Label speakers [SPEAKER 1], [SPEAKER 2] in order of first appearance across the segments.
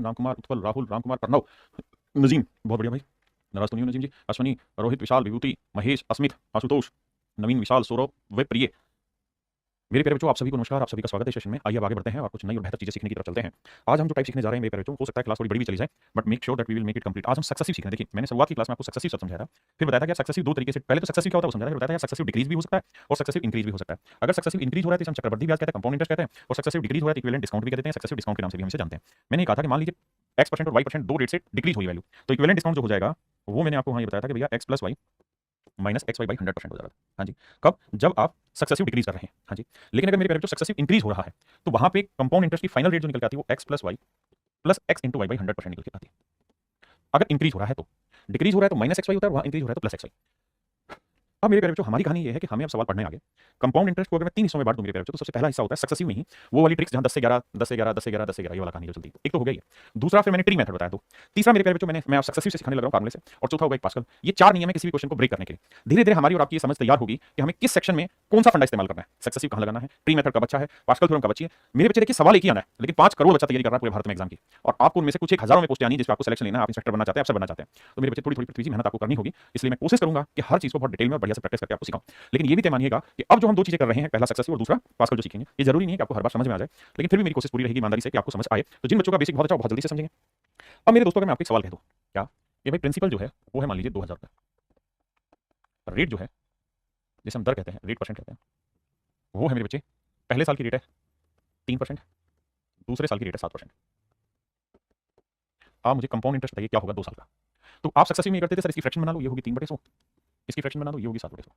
[SPEAKER 1] सचिन, रामकुमार, उत्पल, राहुल, रामकुमार, प्रणव, नजीम, बहुत बढ़िया भाई, नाराज तो नहीं हो नजीम जी, अश्वनी, रोहित, विशाल, विभूति, महेश, अस्मित, आशुतोष, नवीन, विशाल, सौरभ, वे प्रिय। मेरे प्यारे बच्चों, आप सभी को नमस्कार, आप सभी का स्वागत है सेशन में। आइए अब आगे बढ़ते हैं और कुछ नई और बेहतर चीजें सीखने की तरफ चलते हैं। आज हम जो टाइप सीखने जा रहे हैं मेरे प्यारे बच्चों, हो सकता है क्लास थोड़ी बड़ी भी चली जाए, but make sure that we will make it complete. आज हम सक्सेसिव सीख रहे हैं। देखिए, मैंने शुरुआत की क्लास में आपको सक्सेसिव शब्द समझाया था, फिर बताया था कि सक्सेसिव दो तरीके से, पहले तो सक्सेसिव क्या होता है वो समझाया था, फिर बताया था सक्सेसिव डिक्रीज भी हो सकता है और सक्सेसिव इंक्रीज भी हो सकता है। अगर सक्सेसिव इंक्रीज हो रहा है तो हम चक्रवृद्धि ब्याज कहते हैं, कंपाउंड इंटरेस्ट कहते हैं, और सक्सेसिव डिक्रीज हो रहा है तो इक्विवेलेंट डिस्काउंट भी कहते हैं, सक्सेसिव डिस्काउंट के नाम से भी हम इसे जानते हैं। मैंने कहा था कि मान लीजिए x% और y% दो रेट से डिक्रीज हुई वैल्यू, तो इक्विवेलेंट डिस्काउंट जो हो जाएगा वो मैंने आपको वहां ये बताया था कि भैया x plus y minus x y by 100% हो जाएगा। हाँ जी, कब? जब आप सक्सेसिव डिक्रीज कर रहे हैं। हाँ जी, लेकिन अगर मेरे प्यारे बच्चों सक्सेसिव इंक्रीज हो रहा है तो वहां पे कंपाउंड इंटरेस्ट की फाइनल रेट जो निकल के आती है वो x plus y plus x into y by 100% निकल के आती है। अगर इंक्रीज हो रहा है तो, डिक्रीज हो रहा है तो माइनस एक्स वाई होता है, वहां इंक्रीज हो रहा है तो प्लस एक्स वाई। अब मेरे प्यारे बच्चों हमारी कहानी ये है कि हमें अब सवाल पढ़ने आगे। कंपाउंड इंटरेस्ट को अगर मैं तीन हिस्सों में बांट दूं मेरे प्यारे बच्चों, तो सबसे पहला हिस्सा होता है सक्सेसिव में ही वो वाली ट्रिक्स जहां 10 से 11 10 से 11 10 से 11 10 से 11 ये वाला कहानी जो चलती है। एक तो हो गया ये, दूसरा फिर मैंने ट्री मेथड बताया। तो तीसरा मेरे प्यारे बच्चों मैं सक्सेसिव से सिखाने लग रहा हूं, फार्मूले से, और चौथा होगा एक पास्कल। ये चार नियम है किसी भी क्वेश्चन को ब्रेक करने के लिए। धीरे धीरे हमारी और आपकी समझ तैयार होगी कि हमें किस सेक्शन में कौन सा फंडा इस्तेमाल करना है, सक्सेसिव कहां लगाना है, ट्री मेथड कब अच्छा है, पास्कल थ्योरम कब अच्छी है। मेरे बच्चे देखिए सवाल एक ही आना है, लेकिन 5 करोड़ बच्चा तैयारी कर रहा है पूरे भारत में एग्जाम की, और आपको उनमें से कुछ एक हजारों में पोस्टें आनी जिसपे आपको सिलेक्शन लेना है, आप इंस्पेक्टर बनना चाहते हैं, अफसर बनना चाहते हैं। तो मेरे बच्चे थोड़ी थोड़ी पृथ्वी मेहनत आपको करनी होगी, इसलिए मैं कोशिश करूंगा कि हर चीज को बहुत डिटेल में और बढ़िया से प्रैक्टिस करके आपको सिखाऊं। लेकिन ये भी तय मानिएगा कि अब जो हम दो चीजें कर रहे हैं, पहला सक्सेसिव और दूसरा पास्कल जो सीखेंगे, ये जरूरी नहीं है कि आपको हर बार समझ में आ जाए, लेकिन फिर भी मेरी कोशिश पूरी रहेगी ईमानदारी से कि आपको समझ आए। तो जिन बच्चों का बेसिक बहुत अच्छा, बहुत जल्दी से समझेंगे। अब मेरे दोस्तों, अगर मैं आपको एक सवाल कह दूं, क्या ये भाई प्रिंसिपल जो है वो है मान लीजिए 2000 रुपए, रेट जो है जिसे हम दर कहते हैं, रेट परसेंट कहते हैं, वो है मेरे बच्चे पहले साल की रेट है 3%, दूसरे साल की रेट है 7%। आप मुझे कंपाउंड इंटरेस्ट बताइए क्या होगा 2 साल का। तो आप सक्सेसिव में ये करते थे, सर इसकी फ्रैक्शन बना लो, ये होगी 3/100, इसकी फ्रैक्शन बना दो, ये होगी 7/100।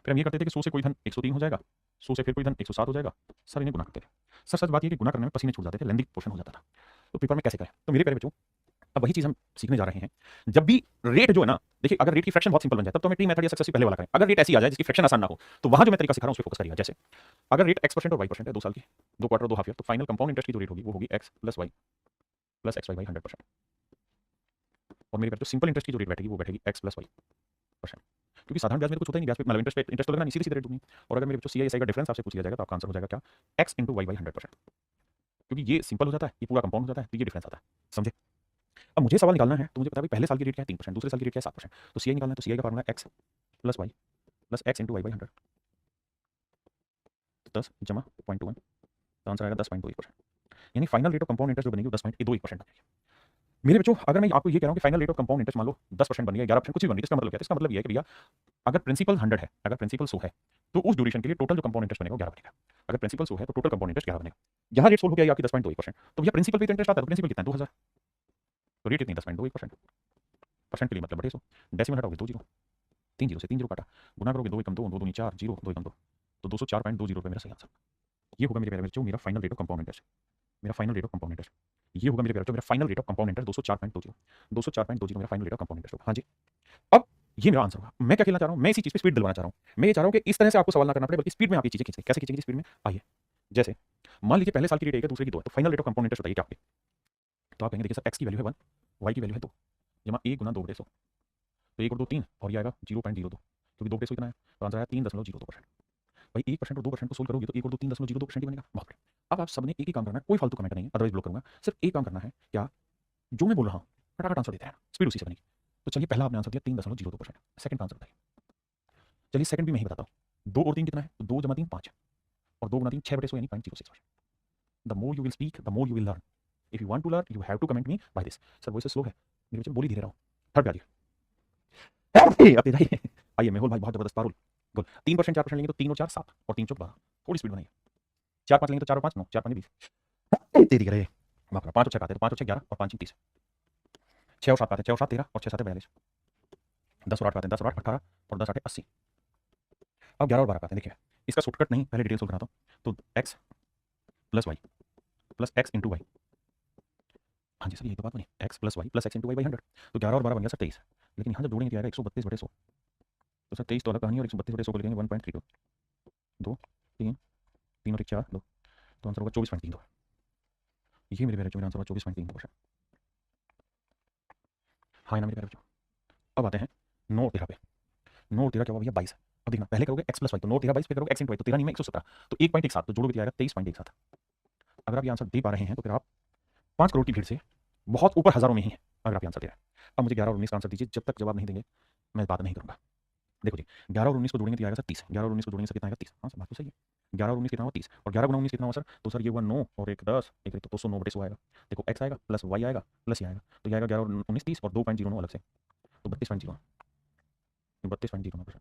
[SPEAKER 1] फिर हम ये करते थे कि 100 से कोई धन 103 हो जाएगा, 100 से फिर कोई धन 107 हो जाएगा। सर इन्हें गुना करते थे। सर सच बात ये कि गुना करने में पसीने छूट जाते थे, लेंदी पोर्शन हो जाता था। तो पेपर में कैसे करें? तो मेरे प्यारे बच्चों, अब वही चीज हम सीखने जा रहे हैं। जब भी रेट जो है ना, देखिए अगर रेट की फ्रैक्शन बहुत सिंपल बन जाए तब तो हमें ट्री मेथड या सक्सेसिव पहले वाला करें। अगर रेट ऐसी आ जाए जिसकी फ्रैक्शन आसान ना हो, तो वहां जो मैं तरीका सिखा रहा हूं उस पे फोकस करिएगा। जैसे अगर रेट x% और y% है 2 साल की, 2 क्वार्टर 2 हाफ ईयर, तो फाइनल कंपाउंड इंटरेस्ट की जो रेट होगी वो होगी x plus y plus x y by 100%। और मेरे प्यारे बच्चों सिंपल इंटरेस्ट की जो रेट बैठेगी वो बैठेगी x प्लस वाई परसेंट, क्योंकि साधारण ब्याज में तो कुछ होता ही नहीं, ब्याज पे मतलब इंटरेस्ट पे इंटरेस्ट तो लगना नहीं, सीधी सीधी रेट दूंगी। और अगर मेरे बच्चों CISI का डिफरेंस आपसे पूछ लिया जाएगा तो आपका आंसर हो जाएगा क्या, x इंटू वाई बाई 100%, क्योंकि ये सिंपल हो जाता है, ये पूरा कंपाउंड हो जाता है, तो ये डिफरेंस आता है। समझे? अब मुझे सवाल निकालना है, तो मुझे पता है भाई पहले साल की रेट क्या है 3%, दूसरे साल की रेट क्या है 7%, तो CI निकालना है, तो CI का फार्मूला है x plus y plus x into y by 100, 10 जमा 0.21, तो आंसर आएगा 10.21%। यानी final rate of compound interest जो बनेगी वो 10.21% बनेगी। मेरे बच्चों अगर मैं आपको ये कह रहा हूँ कि final rate of compound interest मान लो 10% बन गया, 11% कुछ भी बन गया, इसका मतलब क्या है? इसका मतलब ये है कि भैया अगर प्रिंसिपल 100 है, अगर प्रिंसिपल 100 है, तो उस ड्यूरेशन के लिए टोटल जो कंपाउंड इंटरेस्ट बनेगा वो 11 बनेगा। अगर प्रिंसिपल 100 है तो टोटल कंपाउंड इंटरेस्ट 11 बनेगा। यहाँ रेट सोल्व हो गया आपकी 10.21%, तो भैया प्रिंसिपल पे तो इंटरेस्ट आता है, तो प्रिंसिपल कितना है 2000, तो रेट कितनी 10.21%, परसेंट के लिए मतलब बटे 100, डेसिमल हटाओगे 2 जीरो, 3 जीरो से 3 जीरो काटा, गुना करोगे 2 एकम 2, 2 दूनी 4, जीरो 2 एकम 2, तो 204.20 रुपये मेरा सही आंसर। ये होगा मेरे प्यारे बच्चों मेरा final rate of compound interest, मेरा final rate of compound interest. ये होगा मेरे प्यारे बच्चों मेरा final rate of compound interest 204.20, 204.20 मेरा final rate of compound interest होगा। हाँ जी, अब ये मेरा आंसर होगा। मैं क्या खेलना चाह रहा हूँ, मैं इसी चीज पे स्पीड दिलवाना चाह रहा हूँ। मैं ये चाह रहा हूँ कि इस तरह से आपको सवाल ना करना पड़े, बल्कि स्पीड में आप ये चीजें खींचें। कैसे खींचेंगे स्पीड में? आइए, जैसे मान लीजिए पहले साल की रेट 1 है, दूसरे की 2 है, तो final rate of compound interest बताइए क्या होगी। तो आप कहेंगे देखिए सर x की वैल्यू है 1, y की वैल्यू है 2, जमा 1 गुना 2/100, तो 1 और 2 3, और ये आएगा 0.02, क्योंकि 2/100 इतना है, तो आंसर आया 3.02%। भाई 1% और 2% को सोल्व करोगे तो 1 और 2 3.02% ही बनेगा। बहुत बढ़िया। अब आप सबने एक ही काम करना है, कोई फालतू कमेंट नहीं है, अदरवाइज ब्लॉक करूंगा। सिर्फ एक काम करना है, क्या? जो मैं बोल रहा हूँ फटाफट आंसर देते हैं, स्पीड उसी से बनेगी। तो चलिए पहला आपने आंसर दिया 3.02%, सेकंड आंसर बताइए। चलिए सेकंड भी मैं ही बताता हूँ, 2 और 3 कितना है, तो 2 जमा 3 5, और 2 गुना 3 6/100 यानी 0.06%। The more you will speak the more you will learn, if you want to learn you have to comment me by this. Sir voice slow है मेरे बच्चे, बोल ही धीरे रहा हूँ। थर्ड पे आइए, अब तेरा ही आइए मेहुल भाई, बहुत जबरदस्त पारुल गुड। 3% 4% लेंगे तो 3 और 4 7, और 3 चौक 12, थोड़ी स्पीड बनाइए। 4 5 लेंगे तो 4 और 5 9, 4 5 20, तेरी करे माफ करना, 5 और 6 आते हैं, तो 5 और 6 11, और 5 30, 6 और 7 आते हैं, 6 और 7 13, और 6 7 42, 10 और 8 आते हैं, 10 और 8 18, और 10 8 80। अब 11 और 12 आते हैं। देखिए इसका शॉर्टकट नहीं, पहले डिटेल सोल्व कराता हूँ। तो x plus y plus x into y, हाँ जी सर यही तो बात बनी, x plus y plus x into y by 100, तो 11 और 12 बन गया सर 23। लेकिन यहाँ जब जोड़ेंगे क्या आएगा 132/100, तो सर 23 तो अलग कहानी, और 132/100 को लिखेंगे 1.32, 2 3 3 और 1 4 2, तो आंसर होगा 24.32। ये मेरे प्यारे बच्चों मेरा आंसर होगा 24.32%। हाँ ना मेरे प्यारे बच्चों। अब आते हैं 9 और 13 पे। 9 और 13 क्या होगा भैया 22। अब देखना पहले करोगे x प्लस वाई, तो 9 और 13 22, फिर करोगे x इंटू वाई, तो 13 नहीं में 117, तो 1.17, तो जोड़ोगे क्या आएगा 23.17। अगर आप ये आंसर दे पा रहे हैं तो फिर आप 5 करोड़ की भीड़ से बहुत ऊपर हज़ारों में ही है अगर आप आंसर दे रहे हैं। अब मुझे 11 और 19 का आंसर दीजिए, जब तक जवाब नहीं देंगे मैं बात नहीं करूँगा। देखो जी, 11 और 19 को जोड़ेंगे तो आएगा सर 30, 11 और 19 को जोड़ेंगे सर कितना आएगा 30। हाँ सर, बात तो सही है। 11 और 19 कितना हुआ 30, और 11 गुना 19 कितना हुआ सर, तो सर ये हुआ 9 और एक 10, एक तो 200, 9 बटे 100 आएगा। देखो x आएगा प्लस y आएगा प्लस ये आएगा, तो ये आएगा 11 और 19 30 और 2.09 अलग से, तो 32.09, 32.09%।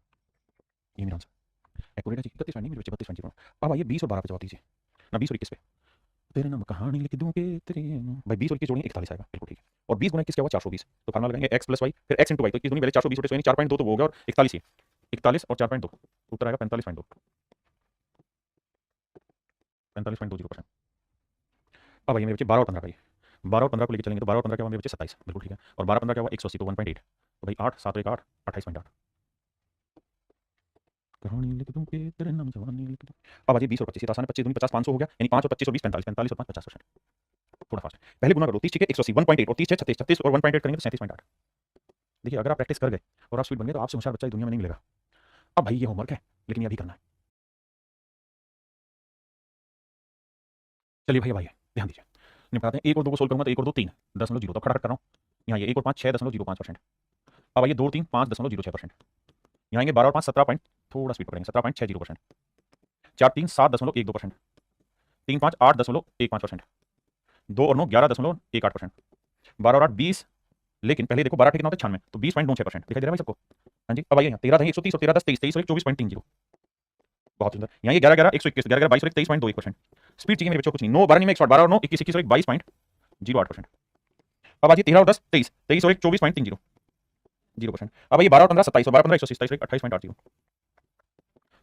[SPEAKER 1] ये मेरा आंसर एक्यूरेट है जी, 31 नहीं मेरे बच्चे, 32.09। अब आइए 20 और 12 पे जवाब दीजिए ना, 20 और 21 पे। तेरे नाम कहानी लिख दूं के तेरे भाई, 20 और 21 जोड़ेंगे 41 आएगा, बिल्कुल ठीक है। और 20 गुना 21 क्या हुआ 420, तो फार्मूला लगाएंगे x प्लस y फिर x इंटू वाई, तो 21 दूनी पहले 420 बटे 100 यानी 4.2 तो वो हो गया, और 41 ही 41 और 4.2 उत्तर आएगा 45.2, 45.20%। अब आइए मेरे बच्चे 12 और 15 का, ये 12 और 15 को लेकर चलेंगे तो 12 और 15 क्या हुआ मेरे बच्चे 27, बिल्कुल ठीक है। और 12 15 क्या हुआ 180, तो 1.8, तो भाई 8 7 1 8 28.8। कहानी लिख दूं के तेरे नाम जवानी लिख दूं। अब आइए 20 और 25, आसान है, 25 दूनी 50 500 हो गया, यानी 5 और 25 और 20 45, 45 और 5 50%। थोड़ा फास्ट है, पहले गुना करो 30 ठीक है 180 1.8 और 30 है 36, 36 और 1.8 करेंगे तो 37.8। देखिए अगर आप प्रैक्टिस कर गए और आप स्पीड बन गए तो आपसे होशियार बच्चा इस दुनिया में नहीं मिलेगा। अब भाई ये होमवर्क है, लेकिन ये अभी करना है। चलिए भाई, भाई ध्यान दीजिए, निपटाते हैं। 1 और 2 को सोल्व करूंगा तो 1 और 2 3, 10.0 तो खटाखट कर रहा हूँ। यहाँ ये 1 और 5 6.05%। अब आइए 2 और 3 5.06%। यहाँ आएंगे 12 और 5 17 पॉइंट, थोड़ा स्पीड पकड़ेंगे 17.60%। 4 3 7.12%। 3 5 8.15%। 2 और 9 11.18%। 12 और 8 20, लेकिन पहले देखो 12 कितना होता है 96, तो 20.96% दिखाई दे रहा है भाई सबको। हाँ जी, अब आइए यहाँ 13 130 और 13 10 23, 23 और 1 24.30। बहुत सुंदर। यहाँ ये 11 11 121, 11 11 22 और 23.21%। स्पीड चाहिए मेरे बच्चों कुछ नहीं, 9 12 नहीं में 112 और 9 21 21 और 1 22.08%। अब आज 13 और 10 23, 23 और 1 24.30%। अब ये 12 और 15 27 और 12 15 127 और 28.80।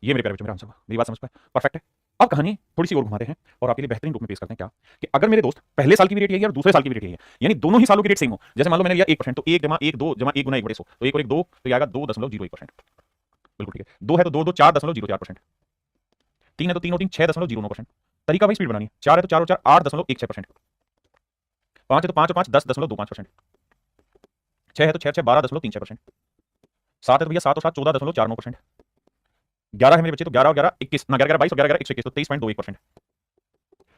[SPEAKER 1] ये मेरे प्यारे बच्चों मेरा आंसर हुआ, मेरी बात समझ पाए, परफेक्ट है। अब कहानी थोड़ी सी और घुमाते हैं और आपके लिए बेहतरीन रूप में पेश करते हैं क्या, कि अगर मेरे दोस्त पहले साल की भी रेट यही है और दूसरे साल की भी रेट यही है, यानी दोनों ही सालों की रेट सेम हो, जैसे मान लो मैंने लिया 1%, तो 1 जमा 1 2 जमा 1 गुना 1 बटे 100, तो 1 और 1 2, तो ये आएगा 2.01%, बिल्कुल ठीक है। 2 है तो 2 2 4.04%। 3 है तो 3 और 3 6.09%। तरीका भाई स्पीड बनानी है। 4 है तो 4 और 4 8.16%। 5 है तो 5 और 5 10.25%। 6 है तो 6 6 12.36%। 7 है तो भैया 7 और 7 14.49%। 11 है मेरे बच्चे तो 11 और 11 21 ना, 11 11 22 और 11 11 121, तो 23.21%।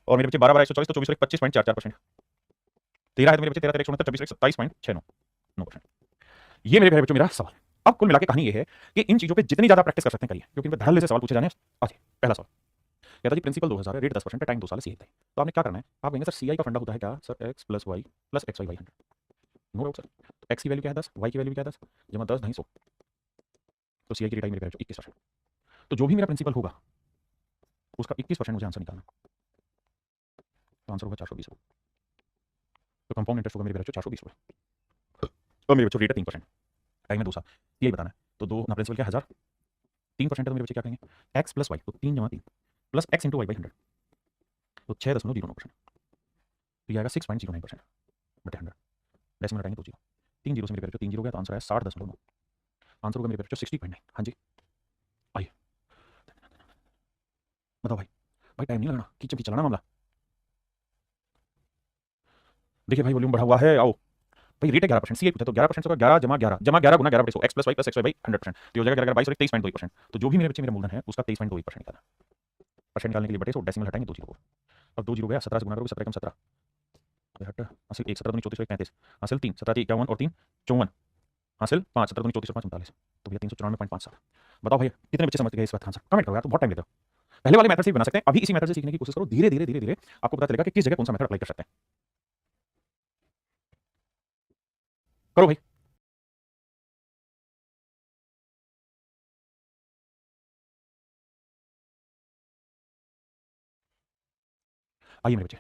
[SPEAKER 1] और मेरे बच्चे 12 12 124, तो 24 और 25.44%। 13 है तो मेरे बच्चे 13 13 169, 26 27.69%। ये मेरे बच्चों मेरा सवाल। अब कुल मिलाकर कहानी ये है कि इन चीजों पे जितनी ज्यादा प्रैक्टिस कर सकते हैं करिए, क्योंकि इनमें धड़ल्ले से सवाल पूछे जाने। आज पहला सवाल कहता जी प्रिंसिपल 2000 है, रेट 10% है, टाइम 2 साल है, सी है। तो आपने क्या करना है, आप कहेंगे सर सीआई का फंडा होता है क्या sir, x plus y plus x y by 100। No doubt sir, एक्स की वैल्यू क्या है 10, वाई की वैल्यू क्या है 10, जमा 10 250, तो सीआई की रेट आई मेरे 21%। तो जो भी मेरा प्रिंसिपल होगा उसका 21% मुझे आंसर निकालना, तो आंसर होगा 420 रुपये। तो कंपाउंड इंटरेस्ट होगा मेरे बच्चों 420 रुपये, और मेरे बच्चों रेट है 3%, टाइम है 2 साल, यही बताना है। तो दो ना प्रिंसिपल क्या 1000, 3% है, तो मेरे बच्चे क्या कहेंगे एक्स प्लस वाई, तो 3 जमा 3 plus x into y by 100, तो 6.09%, तो ये आएगा 6.09% बटे 100, डेसिमल हटाएंगे तो 0, 3 जीरो से मेरे बच्चों 3 जीरो गया, तो आंसर है 60.9, आंसर होगा मेरे बच्चों 60.9। हाँ जी, आइए बताओ भाई, भाई टाइम नहीं लगना, कीचड़ की चलाना मामला। देखिए भाई वॉल्यूम बढ़ा हुआ है, आओ भाई, रेट है 11%, सी पूछा तो 11% होगा 11 जमा 11 जमा 11 गुना 11 बटे 100, x plus y plus x y by 100%, तो हो जाएगा 11 22 और 23.2%। तो जो भी मेरे बच्चे मेरा मूलधन है उसका 23.2% निकालना, परसेंट निकालने के लिए बटे 100 डेसिमल हटाएंगे 2 जीरो को। अब 2 जीरो गया, 17 से गुना करोगे 17 कम 17, हट हासिल 1 17 दूनी 34 और 35, हासिल 3 17 51 और 3 54, हासिल 5 17 दूनी 34 और 5 45, तो भैया 394.57। बताओ भैया कितने बच्चे समझ गए इस बात का आंसर, कमेंट करो यार, तो बहुत टाइम लेते हो। पहले वाले मेथड से भी बना सकते हैं, अभी इसी मेथड से सीखने की कोशिश करो, धीरे धीरे धीरे धीरे आपको पता चलेगा कि किस जगह कौन सा मेथड अप्लाई कर सकते हैं। करो भाई। आइए मेरे बच्चे,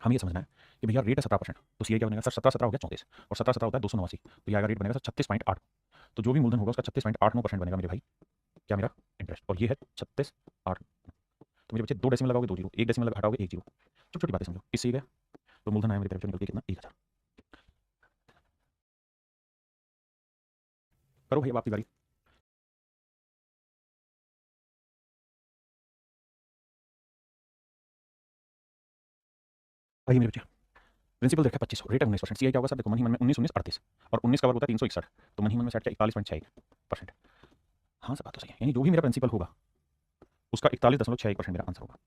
[SPEAKER 1] हमें ये समझना है कि भैया रेट है 17%, तो सी क्या बनेगा सर, 17 17 हो गया 34, और 17 17 होता है 289, तो ये आएगा रेट बनेगा सर 36.8। तो जो भी मूलधन होगा उसका 36.89% बनेगा मेरे भाई, क्या मेरा इंटरेस्ट, और ये है 36.8। तो मेरे बच्चे 2 डेसिमल लगाओगे 2 जीरो, 1 डेसिमल हटाओगे 1 जीरो, छोटी छोटी बातें समझो, इससे गया तो मूलधन आया मेरे तरफ निकल के कितना 1000। करो भाई अब आपकी बारी। आइए मेरे बच्चे, प्रिंसिपल देखा 2500, रेट है 19%, सी क्या होगा सर, देखो मन ही मन में 19 19 38, और 19 का वर्ग होता है 361, तो मन ही मन में सेट किया 41.61%। हाँ सर बात तो सही है, यानी जो भी मेरा प्रिंसिपल होगा उसका 41.61% मेरा आंसर होगा।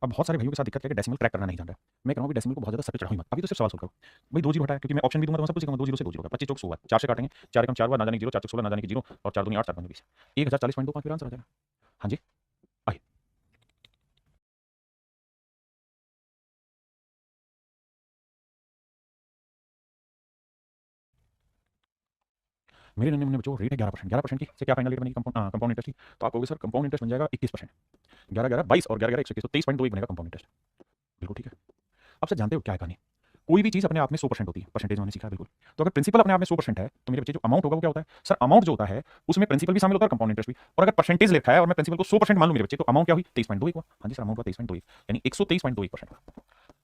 [SPEAKER 1] अब बहुत सारे भाइयों के साथ दिक्कत क्या है कि डेसिमल क्रैक करना नहीं जान रहा है। मैं कह रहा हूँ डेसिमल को बहुत ज़्यादा सर पे चढ़ाओ ही मत। अभी तो सिर्फ सवाल सोल्व करो। भाई 2 जीरो हटाया क्योंकि मैं ऑप्शन भी दूंगा तो मैं सब कुछ सिखाऊंगा। 2 जीरो से 2 जीरो का 25 चौक 100 4 से काटेंगे 4 एकम 4 हुआ ना जाने की 0 4 चौक 16 ना जाने की 0 और 4 दूनी 8 4 पंजे 20 1040.25 मेरा आंसर आ जाएगा। हाँ जी आइए। मेरे नन्हे मुन्ने बच्चों रेट है 11%। 11% की से क्या फाइनल रेट बनेगी कंपाउंड इंटरेस्ट की? तो आप कहोगे सर कंपाउंड इंटरेस्ट बन जाएगा 21%। 11 11 22 और 11 11 121 तो 23.21 बनेगा कंपाउंड इंटरेस्ट। बिल्कुल ठीक है। अब सर जानते हो क्या है कहानी? कोई भी चीज़ अपने आप में 100% होती है। परसेंटेज मैंने सीखा है बिल्कुल। तो अगर प्रिंसिपल अपने आप में 100% है तो मेरे बच्चे जो अमाउंट होगा वो क्या होता है? सर अमाउंट जो होता है उसमें प्रिंसिपल भी शामिल होता है और कंपाउंड इंटरेस्ट भी। और अगर परसेंटेज लिखा है और मैं प्रिंसिपल को 100% मान लूं मेरे बच्चे तो अमाउंट क्या हुई? 23.21 हुआ। हाँ जी सर अमाउंट हुआ 23.21 यानी 123.21%।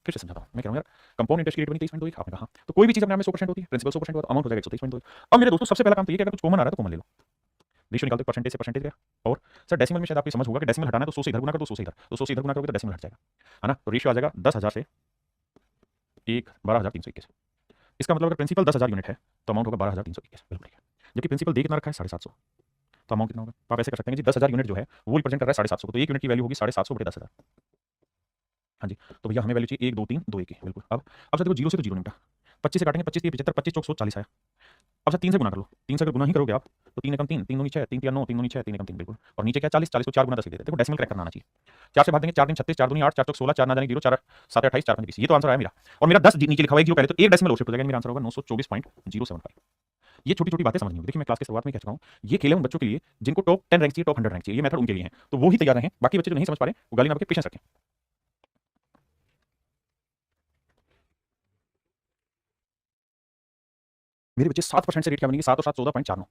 [SPEAKER 1] फिर से समझाता हूँ। मैं कह रहा हूँ यार कंपाउंड इंटरेस्ट की रेट बनी 23.21 आपने कहा। तो कोई भी चीज़ अपने आप में 100% होती है। प्रिंसिपल 100% हुआ तो अमाउंट हो जाएगा 123.21। अब मेरे दोस्तों सबसे पहला काम तो ये कि अगर कुछ कॉमन आ रहा है तो कॉमन ले लो। रेशियो निकालते परसेंटेज से परसेंटेज गया। और सर डेसिमल में शायद आपकी समझ होगा कि डेसिमल हटाना है तो 100 से इधर गुना कर दो 100 से इधर। तो 100 से इधर गुना करोगे तो डेसिमल हट जाएगा है ना। तो रेशियो आ जाएगा 10,000 से 12,321। इसका मतलब अगर प्रिंसिपल 10,000 यूनिट है तो अमाउंट होगा 12,321। बिल्कुल ठीक है। जबकि प्रिंसिपल दे कितना रखा है 750 तो अमाउंट कितना होगा? तो आप ऐसे कर सकते हैं कि जी 10,000 यूनिट जो है वो रिप्रेजेंट कर रहा है 750 को तो 1 यूनिट की वैल्यू होगी 750 बटे 10,000। हाँ जी तो भैया हमें वैल्यू चाहिए 1 2 3 2 1 की। बिल्कुल। अब सर देखो 0 से तो 0 निपटा। 25 से काटेंगे 25 3 75 25 चौक 140 आया। अब सर 3 से गुना कर लो। 3 से अगर गुना ही करोगे आप तो 3 एकम 3 3 दूनी 6 3 3 9 3 दूनी 6 3 एकम 3 बिल्कुल। और नीचे क्या 40 40 को 4 गुना 10 लिख देते। देखो डेसिमल क्रैक करना आना चाहिए। 4 से भाग देंगे 4 दिन 36 4 दूनी 8 4 चौक 16 4 ना जाने 0 4 7 28 4 5 20 ये तो आंसर आया मेरा। और मेरा 10 नीचे लिखा हुआ है 0 पहले तो एक डेसिमल और शिफ्ट हो जाएगा मेरा आंसर होगा 924.075। ये छोटी छोटी बातें समझनी होगी। देखिए मैं क्लास के शुरुआत में कह चुका हूँ ये खेल है उन बच्चों के लिए जिनको टॉप 10 रैंक चाहिए टॉप 100 रैंक चाहिए। ये मेथड उनके लिए है तो वो ही तैयार हैं। बाकी बच्चे जो नहीं समझ पा रहे वो गाली ना बके पेशेंस रखें। मेरे बच्चे 7% से रेट क्या बनेगी? 7 और 7 14.49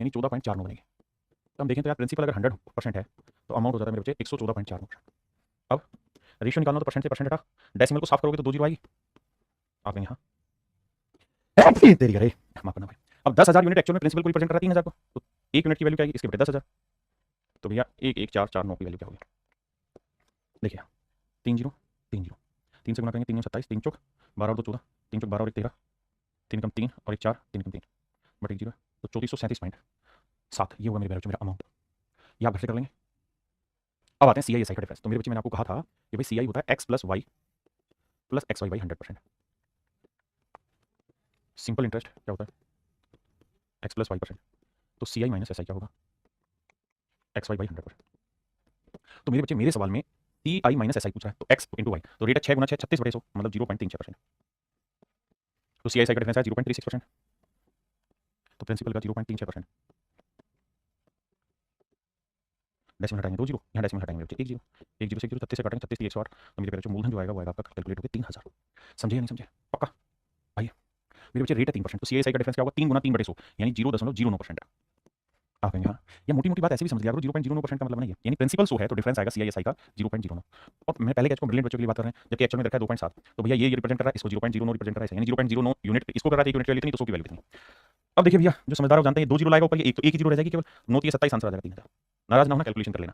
[SPEAKER 1] यानी 14.49 बनेगी। तो हम देखें तो यार प्रिंसिपल अगर 100% है तो अमाउंट हो जाता है मेरे बच्चे 114.49। अब रेशियो निकालना तो परसेंट से परसेंट हटा। डेसिमल को साफ करोगे तो 2 जीरो आएगी। आप कहेंगे हाँ तेरी करे माफ करना भाई। अब 10,000 यूनिट एक्चुअल में प्रिंसिपल को रिप्रेजेंट कर रहा है 3,000 को तो 1 यूनिट की वैल्यू क्या आएगी? इसके बटे 10,000। तो भैया 11449 की वैल्यू क्या होगी? देखिए 3 जीरो 3 जीरो 3 से गुना करेंगे 3 27 3 चौक 12 और 2 14 3 चौक 12 और 1 13 3 कम 3 और 1 4 3 कम 3 बटे 0 तो 3437.7 ये होगा मेरे बच्चों मेरा अमाउंट। ये आप घर से कर लेंगे। अब आते हैं सी आई एस आई का डिफरेंस। तो मेरे बच्चे मैंने आपको कहा था कि भाई सी आई होता है x plus y plus x y by 100%। Simple interest क्या होता है? X plus y percent. तो C I minus S I क्या होगा? X y by 100%। तो मेरे बच्चे मेरे सवाल में सी आई माइनस एस आई पूछा है तो एक्स इंटू वाई तो रेट है 6 गुना 6 36 बटे 100 मतलब 0.36%। तो सी आई एस आई का डिफरेंस है 0.36%। तो प्रिंसिपल का 0.36%। डेसिमल हटाएंगे 2 जीरो यहाँ डेसिमल हटाएंगे बच्चे 1 जीरो 1 जीरो से 1 जीरो 36 से काटेंगे 36 108 तो मेरे बच्चे मूलधन जो आएगा वो आएगा आपका कैलकुलेट होकर 3,000। समझे या नहीं समझे? पक्का? आइए मेरे बच्चे रेट है 3% तो सी एस आई का डिफरेंस क्या होगा? 3 गुना 3 बटे 100 यानी 0.09%। आप कहेंगे हाँ ये मोटी मोटी बात ऐसे भी समझ लिया करो 0.09% का मतलब नहीं है यानी प्रिंसिपल 100 है तो डिफरेंस आएगा सी आई एस आई का 0.09। और मैं पहले कह चुका हूं ब्रिलियंट बच्चों के लिए बात कर रहे हैं जबकि एक्चुअल में रखा है 2.7 तो भैया ये रिप्रेजेंट कर रहा है इसको 0.09 रिप्रेजेंट कर रहा है यानी 0.09 यूनिट इसको कर रहा है 1 यूनिट की वैल्यू इतनी तो 100 की वैल्यू इतनी। अब देखिए भैया जो समझदार हो जानते हैं 2 जीरो लाएगा ऊपर ये एक तो एक ही जीरो रह जाएगी केवल 9 3 27 आंसर आ जाएगा 3,000। नाराज ना होना कैलकुलेशन कर लेना।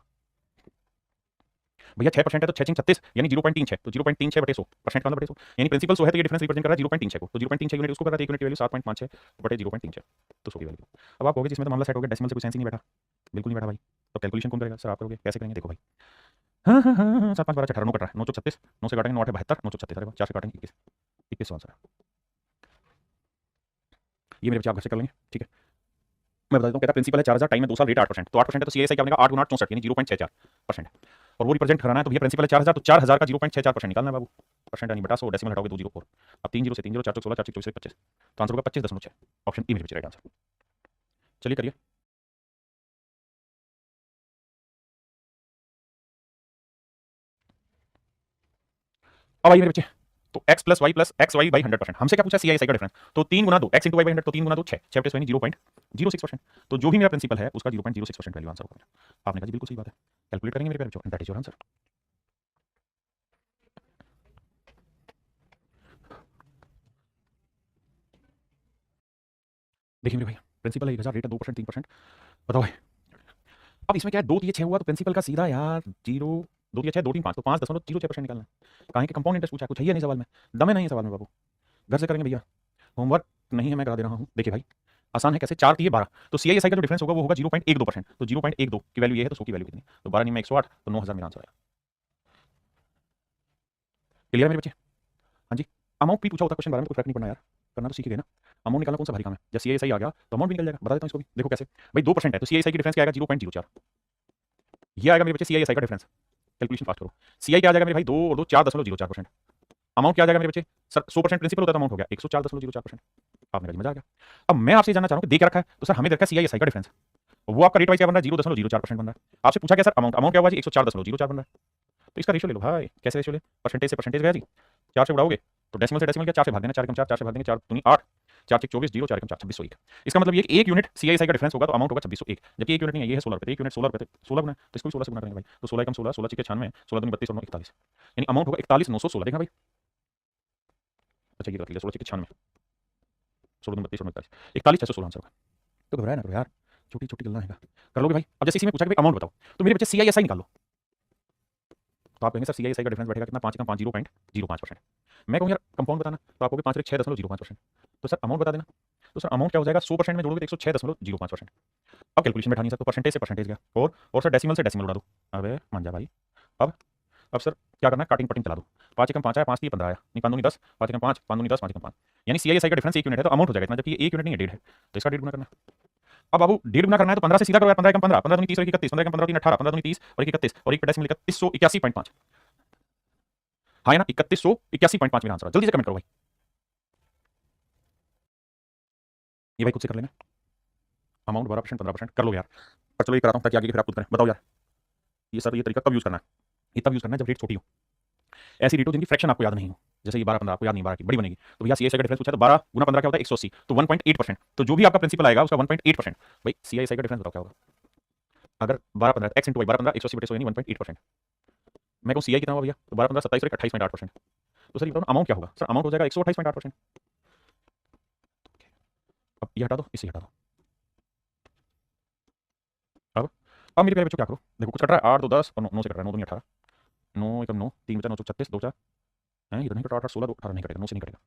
[SPEAKER 1] भैया 6% है तो 6 36 यानी 0.36 तो 0.36 बटे 100 परसेंट का मतलब बटे 100 यानी प्रिंसिपल 100 है तो ये डिफरेंस रिप्रेजेंट कर रहा है 0.36 को तो 0.36 यूनिट उसको कर रहा है 1 यूनिट की वैल्यू 7.56 बटे 0.36 तो 100 की वैल्यू। अब आप कहोगे जिसमें तो मामला सेट हो गया डेसिमल से कोई सेंस ही नहीं बैठा। बिल्कुल नहीं बैठा भाई। तो कैलकुलेशन कौन करेगा? सर आप करोगे कैसे करेंगे? देखो भाई हाँ हाँ हाँ हाँ 7 5 12 18 9 कट रहा है 9 चौक 36 9 से काटेंगे 9 8 72 9 चौक 36 अरे 4 से काटेंगे 21 21 आंसर है। ये मेरे बच्चे आप घर से कर लेंगे ठीक है। मैं बता देता हूँ कहता प्रिंसिपल है 4,000 टाइम में 2 साल रेट 8% तो 8% है तो सी एस आई क्या बनेगा 8 गुना 8 64 यानी 0.64% और वो रिप्रेजेंट कराना है तो भैया प्रिंसिपल है 4,000 तो 4,000 का 0.64% निकालना है बाबू। परसेंट नहीं बटा 100 डेसिमल हटाओगे 204 अब 3 जीरो से 3 जीरो 4 चौक 16 4 24 25 तो आंसर होगा 25.6 ऑप्शन ई मेरे बच्चे राइट आंसर। चलिए करिए। अब आइए मेरे बच्चे तो x plus x y by 100% हमसे क्या पूछा सी आई एस आई का डिफरेंस तो 3 गुना 2 x इंटू वाई बाई 100 तो 3 गुना 2 6 6 बटे 0.06% तो जो भी मेरा प्रिंसिपल है उसका 0.06% वैल्यू आंसर होगा। आपने कहा जी बिल्कुल सही बात है कैलकुलेट करेंगे मेरे प्यारे बच्चों दैट इज योर आंसर। देखिए मेरे भाई प्रिंसिपल है 1,000 रेट है 2% 3% बताओ भाई। अब इसमें क्या है 2 3 6 हुआ तो प्रिंसिपल का सीधा यार 0 2 3 6 2 3 5 तो 5.06% निकालना है। कहाँ के कंपाउंड इंटरेस्ट पूछा कुछ है नहीं सवाल में दम है नहीं सवाल में बाबू घर से करेंगे भैया होमवर्क नहीं है मैं करा दे रहा हूँ। देखिए भाई आसान है कैसे 4 3 12 तो सी आई एस आई का जो डिफरेंस होगा वो होगा 0.12% तो 0.12 की वैल्यू ये है तो 100 की वैल्यू कितनी तो 12 नहीं में 108 तो 9,000 मेरा आंसर आया। क्लियर है मेरे बच्चे? हाँ जी। अमाउंट भी पूछा होता क्वेश्चन बारे में, कोई फर्क नहीं पड़ना यार, करना तो सीख गए ना। अमाउंट निकालना कौन सा भारी काम है, जब सी आई एस आई आ गया तो अमाउंट भी निकल जाएगा। बता देता हूँ इसको भी, देखो कैसे। भाई 2% है तो सी आई एस आई की डिफरेंस क्या आएगा, 0.04। ये आएगा मेरे बच्चे सी आई एस आई का डिफरेंस। कैलकुलेशन फास्ट करो। सी आई क्या आ जाएगा मेरे भाई, 2 और 2 4.04%। अमाउंट क्या आ जाएगा मेरे बच्चे सर, 100% प्रिंसिपल होता है तो अमाउंट हो गया 104.04%। आपने कहा मजा आ गया। अब मैं आपसे जानना चाह रहा हूँ कि दे के रखा है तो सर हमें दे रखा है सी आई एस आई का डिफरेंस, वो आपका रेट वाइज क्या बन रहा है, 0.04% बन रहा है। आपसे पूछा क्या सर अमाउंट, अमाउंट क्या हुआ जी 104.04 बन रहा है। तो इसका रेशियो ले लो भाई, कैसे रेशियो ले, परसेंटेज से परसेंटेज गया जी, 4 से उड़ाओगे तो डेसिमल से डेसिमल क्या, 4 से भाग देना, 4 एकम 4, 4 से भाग देंगे 4 दूनी 8, 4 से 24 0, 4 एकम 4 2601। इसका मतलब ये कि 1 यूनिट सीआईएसआई का डिफरेंस होगा तो अमाउंट होगा 2601, जबकि 1 यूनिट नहीं है, ये है 16 रुपए, 1 यूनिट 16 रुपए, 16 गुना तो इसको भी 16 से गुना करेंगे भाई, तो 16 एकम 16, 16 छक्के 96, 16 दूनी 32 और 9 41, यानी अमाउंट होगा 41,916। देखना भाई, अच्छा ये रख लिया 16 छक्के 96, 16 दूनी 32 और 41, 41,616 आंसर होगा। तो घबराया ना करो यार, छोटी छोटी गलना है, कर लोगे भाई। अब जैसे इसी में पूछा कि भाई अमाउंट बताओ, तो मेरे बच्चे सीआईएसआई निकाल लो, तो आप कहेंगे सर सीआईएसआई का डिफरेंस बैठेगा कितना, 5 एकम 5 0.05%। मैं कहूँ यार कंपाउंड बताना, तो आपको 5 6.05%। तो सर अमाउंट बता देना, तो सर अमाउंट क्या हो जाएगा, 100% में जोड़ोगे तो 106.05%। अब कैलकुलेशन बैठानी सर, तो परसेंटेज से परसेंटेज गया, और सर डेसिमल से डेसिमल उड़ा दो। अबे मान जा भाई। अब सर क्या करना है, काटिंग पटिंग चला दो। 5 एकम 5 आया, 5 3 15 आया, नहीं 5 दूनी 10, 5 एकम 5, 5 दूनी 10, 5 एकम 5, यानी सीआईएसआई का डिफरेंस 1 यूनिट है तो अमाउंट हो जाएगा इतना, जबकि ये 1 यूनिट नहीं है, 1.5 है, तो इसका 1.5 गुना करना। अब बाबू 1.5 गुना करना है तो 15 से सीधा करो यार, 15 एकम 15, 15 दूनी 30 और 31, 15 एकम 15 3 18, 15 दूनी 30 और 31 और 1 डेसिमल 3181.5। हाँ है ना, 3181.5 मेरा आंसर है। जल्दी से कमेंट करो भाई, ये भाई खुद से कर लेना। अमाउंट 12% 15% कर लो यार, पर चलो ये कराता हूँ ताकि आगे की फिर आप खुद करें। बताओ यार ये सर ये तरीका कब यूज करना है, ये तब यूज करना है जब रेट छोटी हो, ऐसी रेट हो जिनकी फ्रैक्शन आपको याद नहीं हो, जैसे ये 12 15 आपको याद नहीं, 12 की बड़ी बनेगी, तो भैया सीआईएसआई का डिफरेंस पूछा तो 12 गुना 15 क्या होता है 180, तो 1.8%, तो जो भी आपका प्रिंसिपल आएगा उसका 1.8%। भाई सीआईएसआई का डिफरेंस बताओ क्या होगा, अगर 12 15 एक्स इंटू वाई, 12 15 180 बटे 100 यानी 1.8%। मैं कहूँ सीआई कितना हुआ भैया, तो 12 15 27 और 28.8%। तो सर ये बताओ अमाउंट क्या होगा, सर अमाउंट हो जाएगा 128.8%। अब ये हटा दो, इसे हटा दो। अब मेरे प्यारे बच्चों क्या करो, देखो कुछ कट रहा है 8 2 10 और 9 से कट रहा है, 9 दूनी 18, 9 एकम 9 3 बचा 9 36 2 4 है, ये तो नहीं कटा, 8 16 18 नहीं कटेगा, 9 से नहीं कटेगा,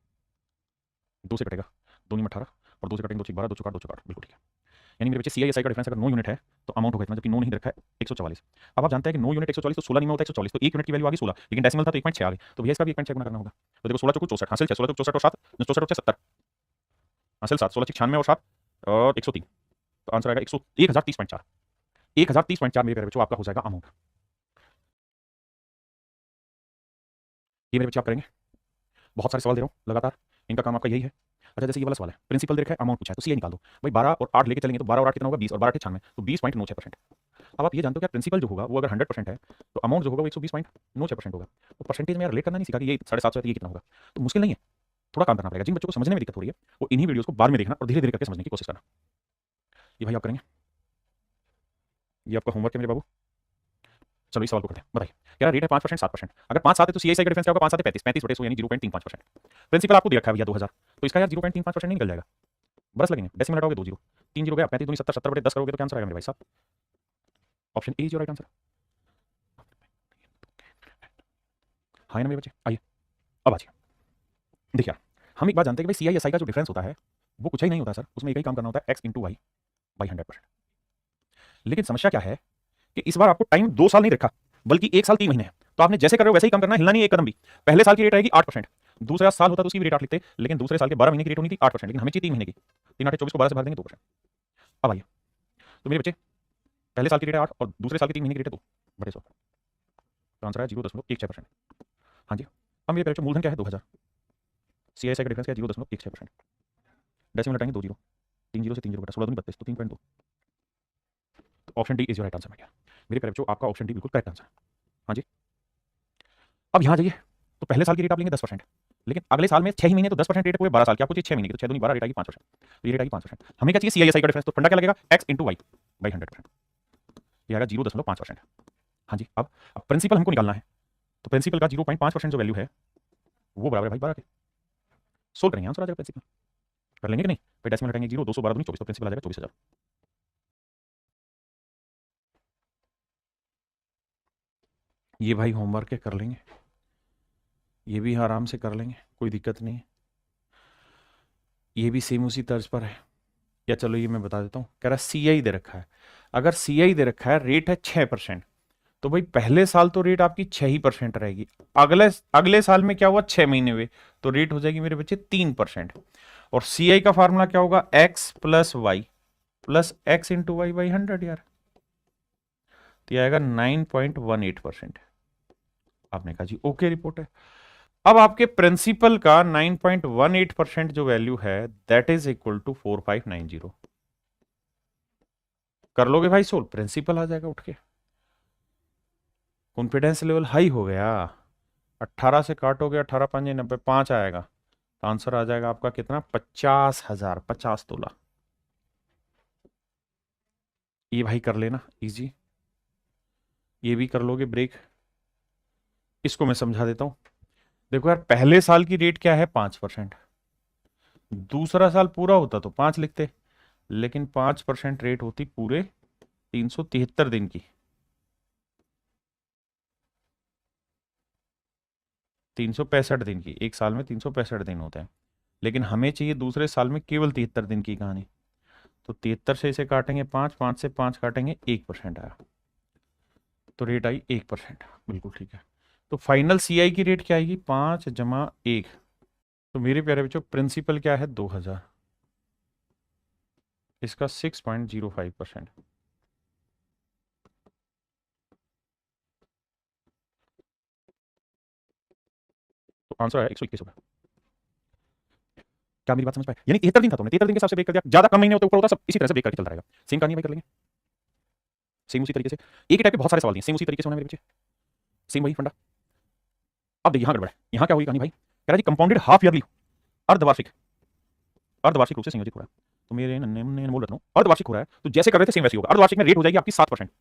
[SPEAKER 1] 2 से कटेगा, 2 में 18 और 2 से कटेंगे 2 6 12 2 4 2 4 बिल्कुल ठीक है। यानी मेरे बच्चे सीआईएसआई का डिफरेंस अगर 9 यूनिट है तो अमाउंट होगा इतना, जबकि 9 नहीं रखा है 144। अब आप जानते हैं कि 9 यूनिट 144 तो 16 नहीं में होता 144, तो 1 यूनिट की वैल्यू आ गई 16, लेकिन डेसिमल था तो 1.6 आ गई, तो भैया इसका भी 1.6 गुना करना होगा। तो देखो 16 चौको 64 हासिल 6, 16 64 और 7 64 और 70 हासिल 7, 16 96 और 7 और 103, तो आंसर आएगा 1030.4, 1030.4 मेरे प्यारे बच्चों आपका हो जाएगा अमाउंट। ये मेरे बच्चे आप करेंगे, बहुत सारे सवाल दे रहा हूँ लगातार, इनका काम आपका यही है। अच्छा जैसे ये वाला सवाल है, प्रिंसिपल दे रखा है अमाउंट पूछा है तो सीआई निकाल दो। भाई 12 और 8 लेके चलेंगे तो 12 और 8 कितना होगा 20 और 12 96, तो 20.96%। अब आप ये जानते हो क्या प्रिंसिपल जो होगा वो अगर 100% है तो अमाउंट जो होगा वो 120.96% होगा। तो परसेंटेज में यार रिलेट करना नहीं सीखा कि ये 750 है तो ये कितना होगा, तो मुश्किल नहीं है, थोड़ा काम करना पड़ेगा। जिन बच्चों को समझने में दिक्कत हो रही है वो इन्हीं वीडियोस को बाद में देखना और धीरे धीरे करके समझने की कोशिश करना। ये भाई आप करेंगे, ये आपका होमवर्क है मेरे बाबू। चलो इस सवाल को करते हैं, बताइए क्या रेट है 5% 7%, अगर 5 7 है तो सीआईएसआई का डिफरेंस क्या होगा, 5 7 35 35 बटे 100 यानी 0.35%। प्रिंसिपल आपको दे रखा है भैया 2000, तो इसका यार 0.35% नहीं निकल जाएगा, बरस लगेंगे, डेसिमल हटाओगे 2 0, 3 0 गया, 35 दूनी 70, 70 बटे 10 करोगे तो क्या आंसर आएगा मेरे भाई साहब, option A is your right answer. हाँ ना मेरे बच्चे, आइए अब आइए देखिए, हम एक बात जानते हैं कि भाई सीआईएसआई का जो डिफरेंस होता है वो कुछ ही नहीं होता सर, उसमें एक ही काम करना होता है एक्स इंटू वाई बाई 100%। लेकिन समस्या क्या है कि इस बार आपको टाइम 2 साल नहीं रखा बल्कि 1 साल 3 महीने है, तो आपने जैसे कर रहे हो वैसे ही काम करना है, हिलना नहीं एक कदम भी। पहले साल की रेट रहेगी 8%, दूसरा साल होता तो उसकी भी रेट 8 लिखते, लेकिन दूसरे साल के 12 महीने की रेट होनी थी 8%, लेकिन हमें चाहिए 3 महीने की, 3 8 24 को 12 से भाग देंगे 2%। अब आइए, तो मेरे बच्चे पहले साल की रेट है 8 और दूसरे साल की 3 महीने की रेट है 2 बटे 100, तो आंसर है 0.16%। हाँ जी, अब मेरे बच्चे मूलधन क्या है 2000, सीआईएसआई का डिफरेंस क्या है 0.16%, डेसिमल हटाएंगे 2 0, 3 0 से 3 0 बटा 16 दूनी 32 तो 3.2, तो option D is your right answer. मैं क्या मेरे प्यारे बच्चों आपका ऑप्शन डी बिल्कुल करेक्ट आंसर है। हाँ जी, अब यहाँ जाइए, तो पहले साल की रेट आप लेंगे 10%, लेकिन अगले साल में 6 ही महीने तो 10% रेट है, पूरे 12 साल की आपको चाहिए 6 महीने की, तो 6 दूनी 12 रेट आएगी 5%, तो ये रेट आएगी 5%। हमें क्या चाहिए सीआईएसआई का डिफरेंस, तो फंडा क्या लगेगा एक्स इंटू वाई बाई 100%, ये आएगा 0.5%। हाँ जी, अब प्रिंसिपल हमको निकालना है, तो प्रिंसिपल का 0.5% जो वैल्यू है वो बराबर है भाई 12 के, सोल्व करेंगे आंसर आ जाएगा प्रिंसिपल, कर लेंगे कि नहीं, फिर डेसिमल हटाएंगे 0 212 दूनी 24, तो प्रिंसिपल आ जाएगा 24,000। ये भाई होमवर्क है, कर लेंगे, ये भी आराम से कर लेंगे, कोई दिक्कत नहीं है, ये भी सेम उसी तर्ज पर है। या चलो ये मैं बता देता हूँ, कह रहा सी आई दे रखा है, अगर सी आई दे रखा है रेट है 6%, तो भाई पहले साल तो रेट आपकी 6% रहेगी। अगले अगले साल में क्या हुआ, 6 महीने हुए तो रेट हो जाएगी मेरे बच्चे 3%। और सीआई का फार्मूला क्या होगा, x plus y plus x into y by 100 यार। तो ये आएगा 9.18%। आपने कहा जी ओके रिपोर्ट है। अब आपके प्रिंसिपल का 9.18% जो वैल्यू है दैट इज इक्वल टू 4590। कर लोगे भाई सोल्व, प्रिंसिपल आ जाएगा उठ के। कॉन्फिडेंस लेवल हाई हो गया। 18 से काटोगे, 18 5 90, 5 आएगा तो आंसर आ जाएगा आपका कितना, 50,000, 50 तोला। ये भाई कर लेना इजी, ये भी कर लोगे ब्रेक। इसको मैं समझा देता हूं। देखो यार, पहले साल की रेट क्या है, 5%। दूसरा साल पूरा होता तो 5 लिखते, लेकिन 5% रेट होती पूरे 373 दिन की। 365 दिन की, एक साल में 365 दिन होते हैं, लेकिन हमें चाहिए दूसरे साल में केवल 73 दिन की कहानी। तो 73 से इसे काटेंगे 5, 5 से 5 काटेंगे, 1% आया, तो रेट आई 1%। बिल्कुल ठीक है। तो फाइनल सीआई की रेट क्या आएगी, 5 जमा 1। तो मेरे प्यारे बच्चों प्रिंसिपल क्या है, 2000, इसका 6.05%। तो आंसर आया 121 रुपए। क्या मेरी बात समझ पाए, यानी 73 दिन था, तुमने 73 दिन के हिसाब से ब्रेक कर दिया, ज्यादा कम महीने होते ऊपर होता, सब इसी तरह से ब्रेक करके चलता रहेगा। सेम कहानी भाई कर लेंगे, सेम उसी तरीके से। एक ही टाइप के बहुत सारे सवाल दिए, सेम उसी तरीके से होना मेरे बच्चे, सेम वही फंडा। अब देखिए यहाँ गड़बड़ है, यहाँ क्या हुई कहानी भाई, कह रहा जी कंपाउंडेड हाफ ईयरली, अर्धवार्षिक, अर्धवार्षिक रूप से संयोजित हो रहा है। तो मेरे नन्हे बोल रहा हूँ अर्धवार्षिक हो रहा है, तो जैसे कर रहे थे सेम वैसे होगा। अर्धवार्षिक में रेट हो जाएगी आपकी 7%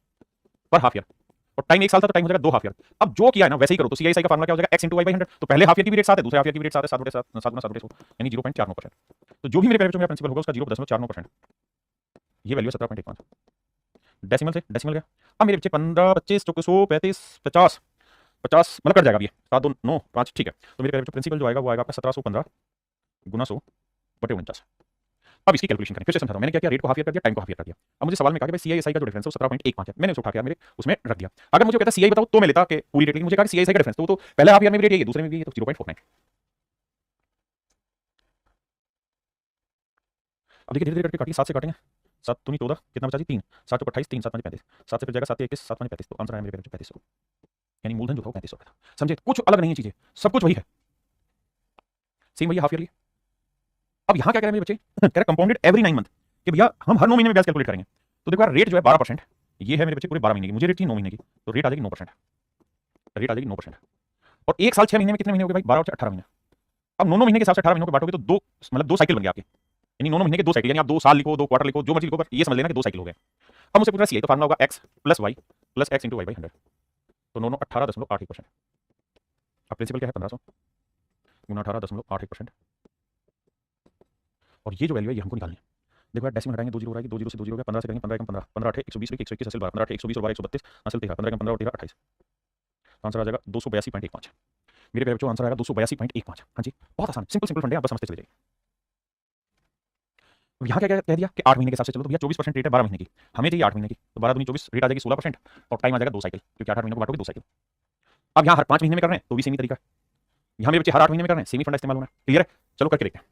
[SPEAKER 1] पर हाफ ईयर, और टाइम एक साल था तो टाइम हो जाएगा 2 हाफ ईयर। अब जो किया है ना वैसे ही करो, तो सीआईएसआई का फार्मूला क्या हो जाएगा, एक्स इंटू वाई बाई 100। तो पहले हाफ ईयर की भी रेट 7 है, दूसरे हाफ ईयर की भी रेट 7 है, 7 बटे 7, 7 गुना 7 बटे 100, यानी 0.49%। तो जो भी मेरे पहले मेरा प्रिंसिपल होगा उसका 0.49%, ये वैल्यू 17.15। डेसिमल से डेसिमल गया। अब मेरे बच्चे 15 25 100 35 50 50 मतलब कट जाएगा अब ये 7 2 9 5, ठीक है। तो मेरे पहले प्रिंसिपल जो आएगा वो आएगा आपका 1715 गुना 100 बटे 49। अब इसकी कैलकुलेशन करें, फिर से समझाता हूं। मैंने क्या किया, रेट को हाफ ईयर कर दिया, टाइम को हाफ ईयर कर दिया। अब मुझे सवाल में कहा कि भाई सीआईएसआई का जो डिफरेंस है वो 17.15 है, मैंने उसे उठा के मेरे उसमें रख दिया। अगर मुझे कहता सीआई बताओ तो मैं लेता कि पूरी रेट, लेकिन मुझे कहा कि सीआईएसआई का डिफरेंस तो पहले हाफ ईयर में भी रेट यही है, दूसरे में भी है, तो 0.49। अब देखिए धीरे धीरे करके काटिए, 7 से काटेंगे, 7 दूनी 14, कितना बचा जी 3, 7 28 3 7 5 35, 7 से फिर जाएगा 7 21 7 5 35, तो आंसर आया मेरे 3500। यानी मूलधन जो था वो 3500 था। समझे, कुछ अलग नहीं है चीजें, सब कुछ वही है, सेम वही हाफ ईयरली। अब यहाँ क्या कह रहे हैं मेरे बच्चे, कह रहे कंपाउंडेड एवरी 9 मंथ, कि भैया हम हर 9 महीने में ब्याज कैलकुलेट करेंगे। तो देखो यार रेट जो है 12%, ये है मेरे बच्चे पूरे 12 महीने की, मुझे रेट चाहिए 9 महीने की, तो रेट आ जाएगी 9%, रेट आ जाएगी 9%। और एक साल 6 महीने में कितने महीने हो गए भाई, 12 और 18 महीने। अब 9 महीने के हिसाब से 18 महीनों को बांटोगे तो दो, मतलब 2 साइकिल बन गए आपके, यानी 9 महीने के 2 साइकिल, यानी आप 2 साल लिखो, 2 क्वार्टर लिखो, जो मर्जी लिखो, पर ये समझ लेना कि 2 साइकिल हो गए। अब मुझे पूछना चाहिए तो फार्मूला होगा x plus y plus x into y by 100, तो 9 18.81%। अब प्रिंसिपल क्या है, 1500 गुना 18.81%, और ये जो वैल्यू है ये हमको निकालनी है। देखो यार डेसिमल हटाएंगे, 2 जीरो हो जाएगी, 2 जीरो से 2 जीरो हो गया, 15 से करेंगे 15 1 15, 15 8 120 121 हासिल 12, 15 8 120 और 12 132 हासिल 13, 15 15 और 13 28, आंसर आ जाएगा 282.15। मेरे प्यारे बच्चों आंसर आएगा 282.15। हाँ जी, बहुत आसान, सिंपल सिंपल फंडे, आप बस समझते चले जाइए। अब यहाँ क्या क्या कह दिया कि 8 महीने के हिसाब से चलो, तो भैया 24% रेट है 12 महीने की, हमें चाहिए 8 महीने की, तो 12 दूनी 24, रेट आ जाएगी 16%, और टाइम आ जाएगा 2 साइकिल, क्योंकि 8 महीने को बांटोगे 2 साइकिल। अब यहाँ हर 5 महीने में कर रहे हैं तो भी सेम ही तरीका है, यहाँ मेरे बच्चे हर 8 महीने में कर रहे हैं, सेम ही फंडा इस्तेमाल होना है। क्लियर है, चलो करके देखते हैं।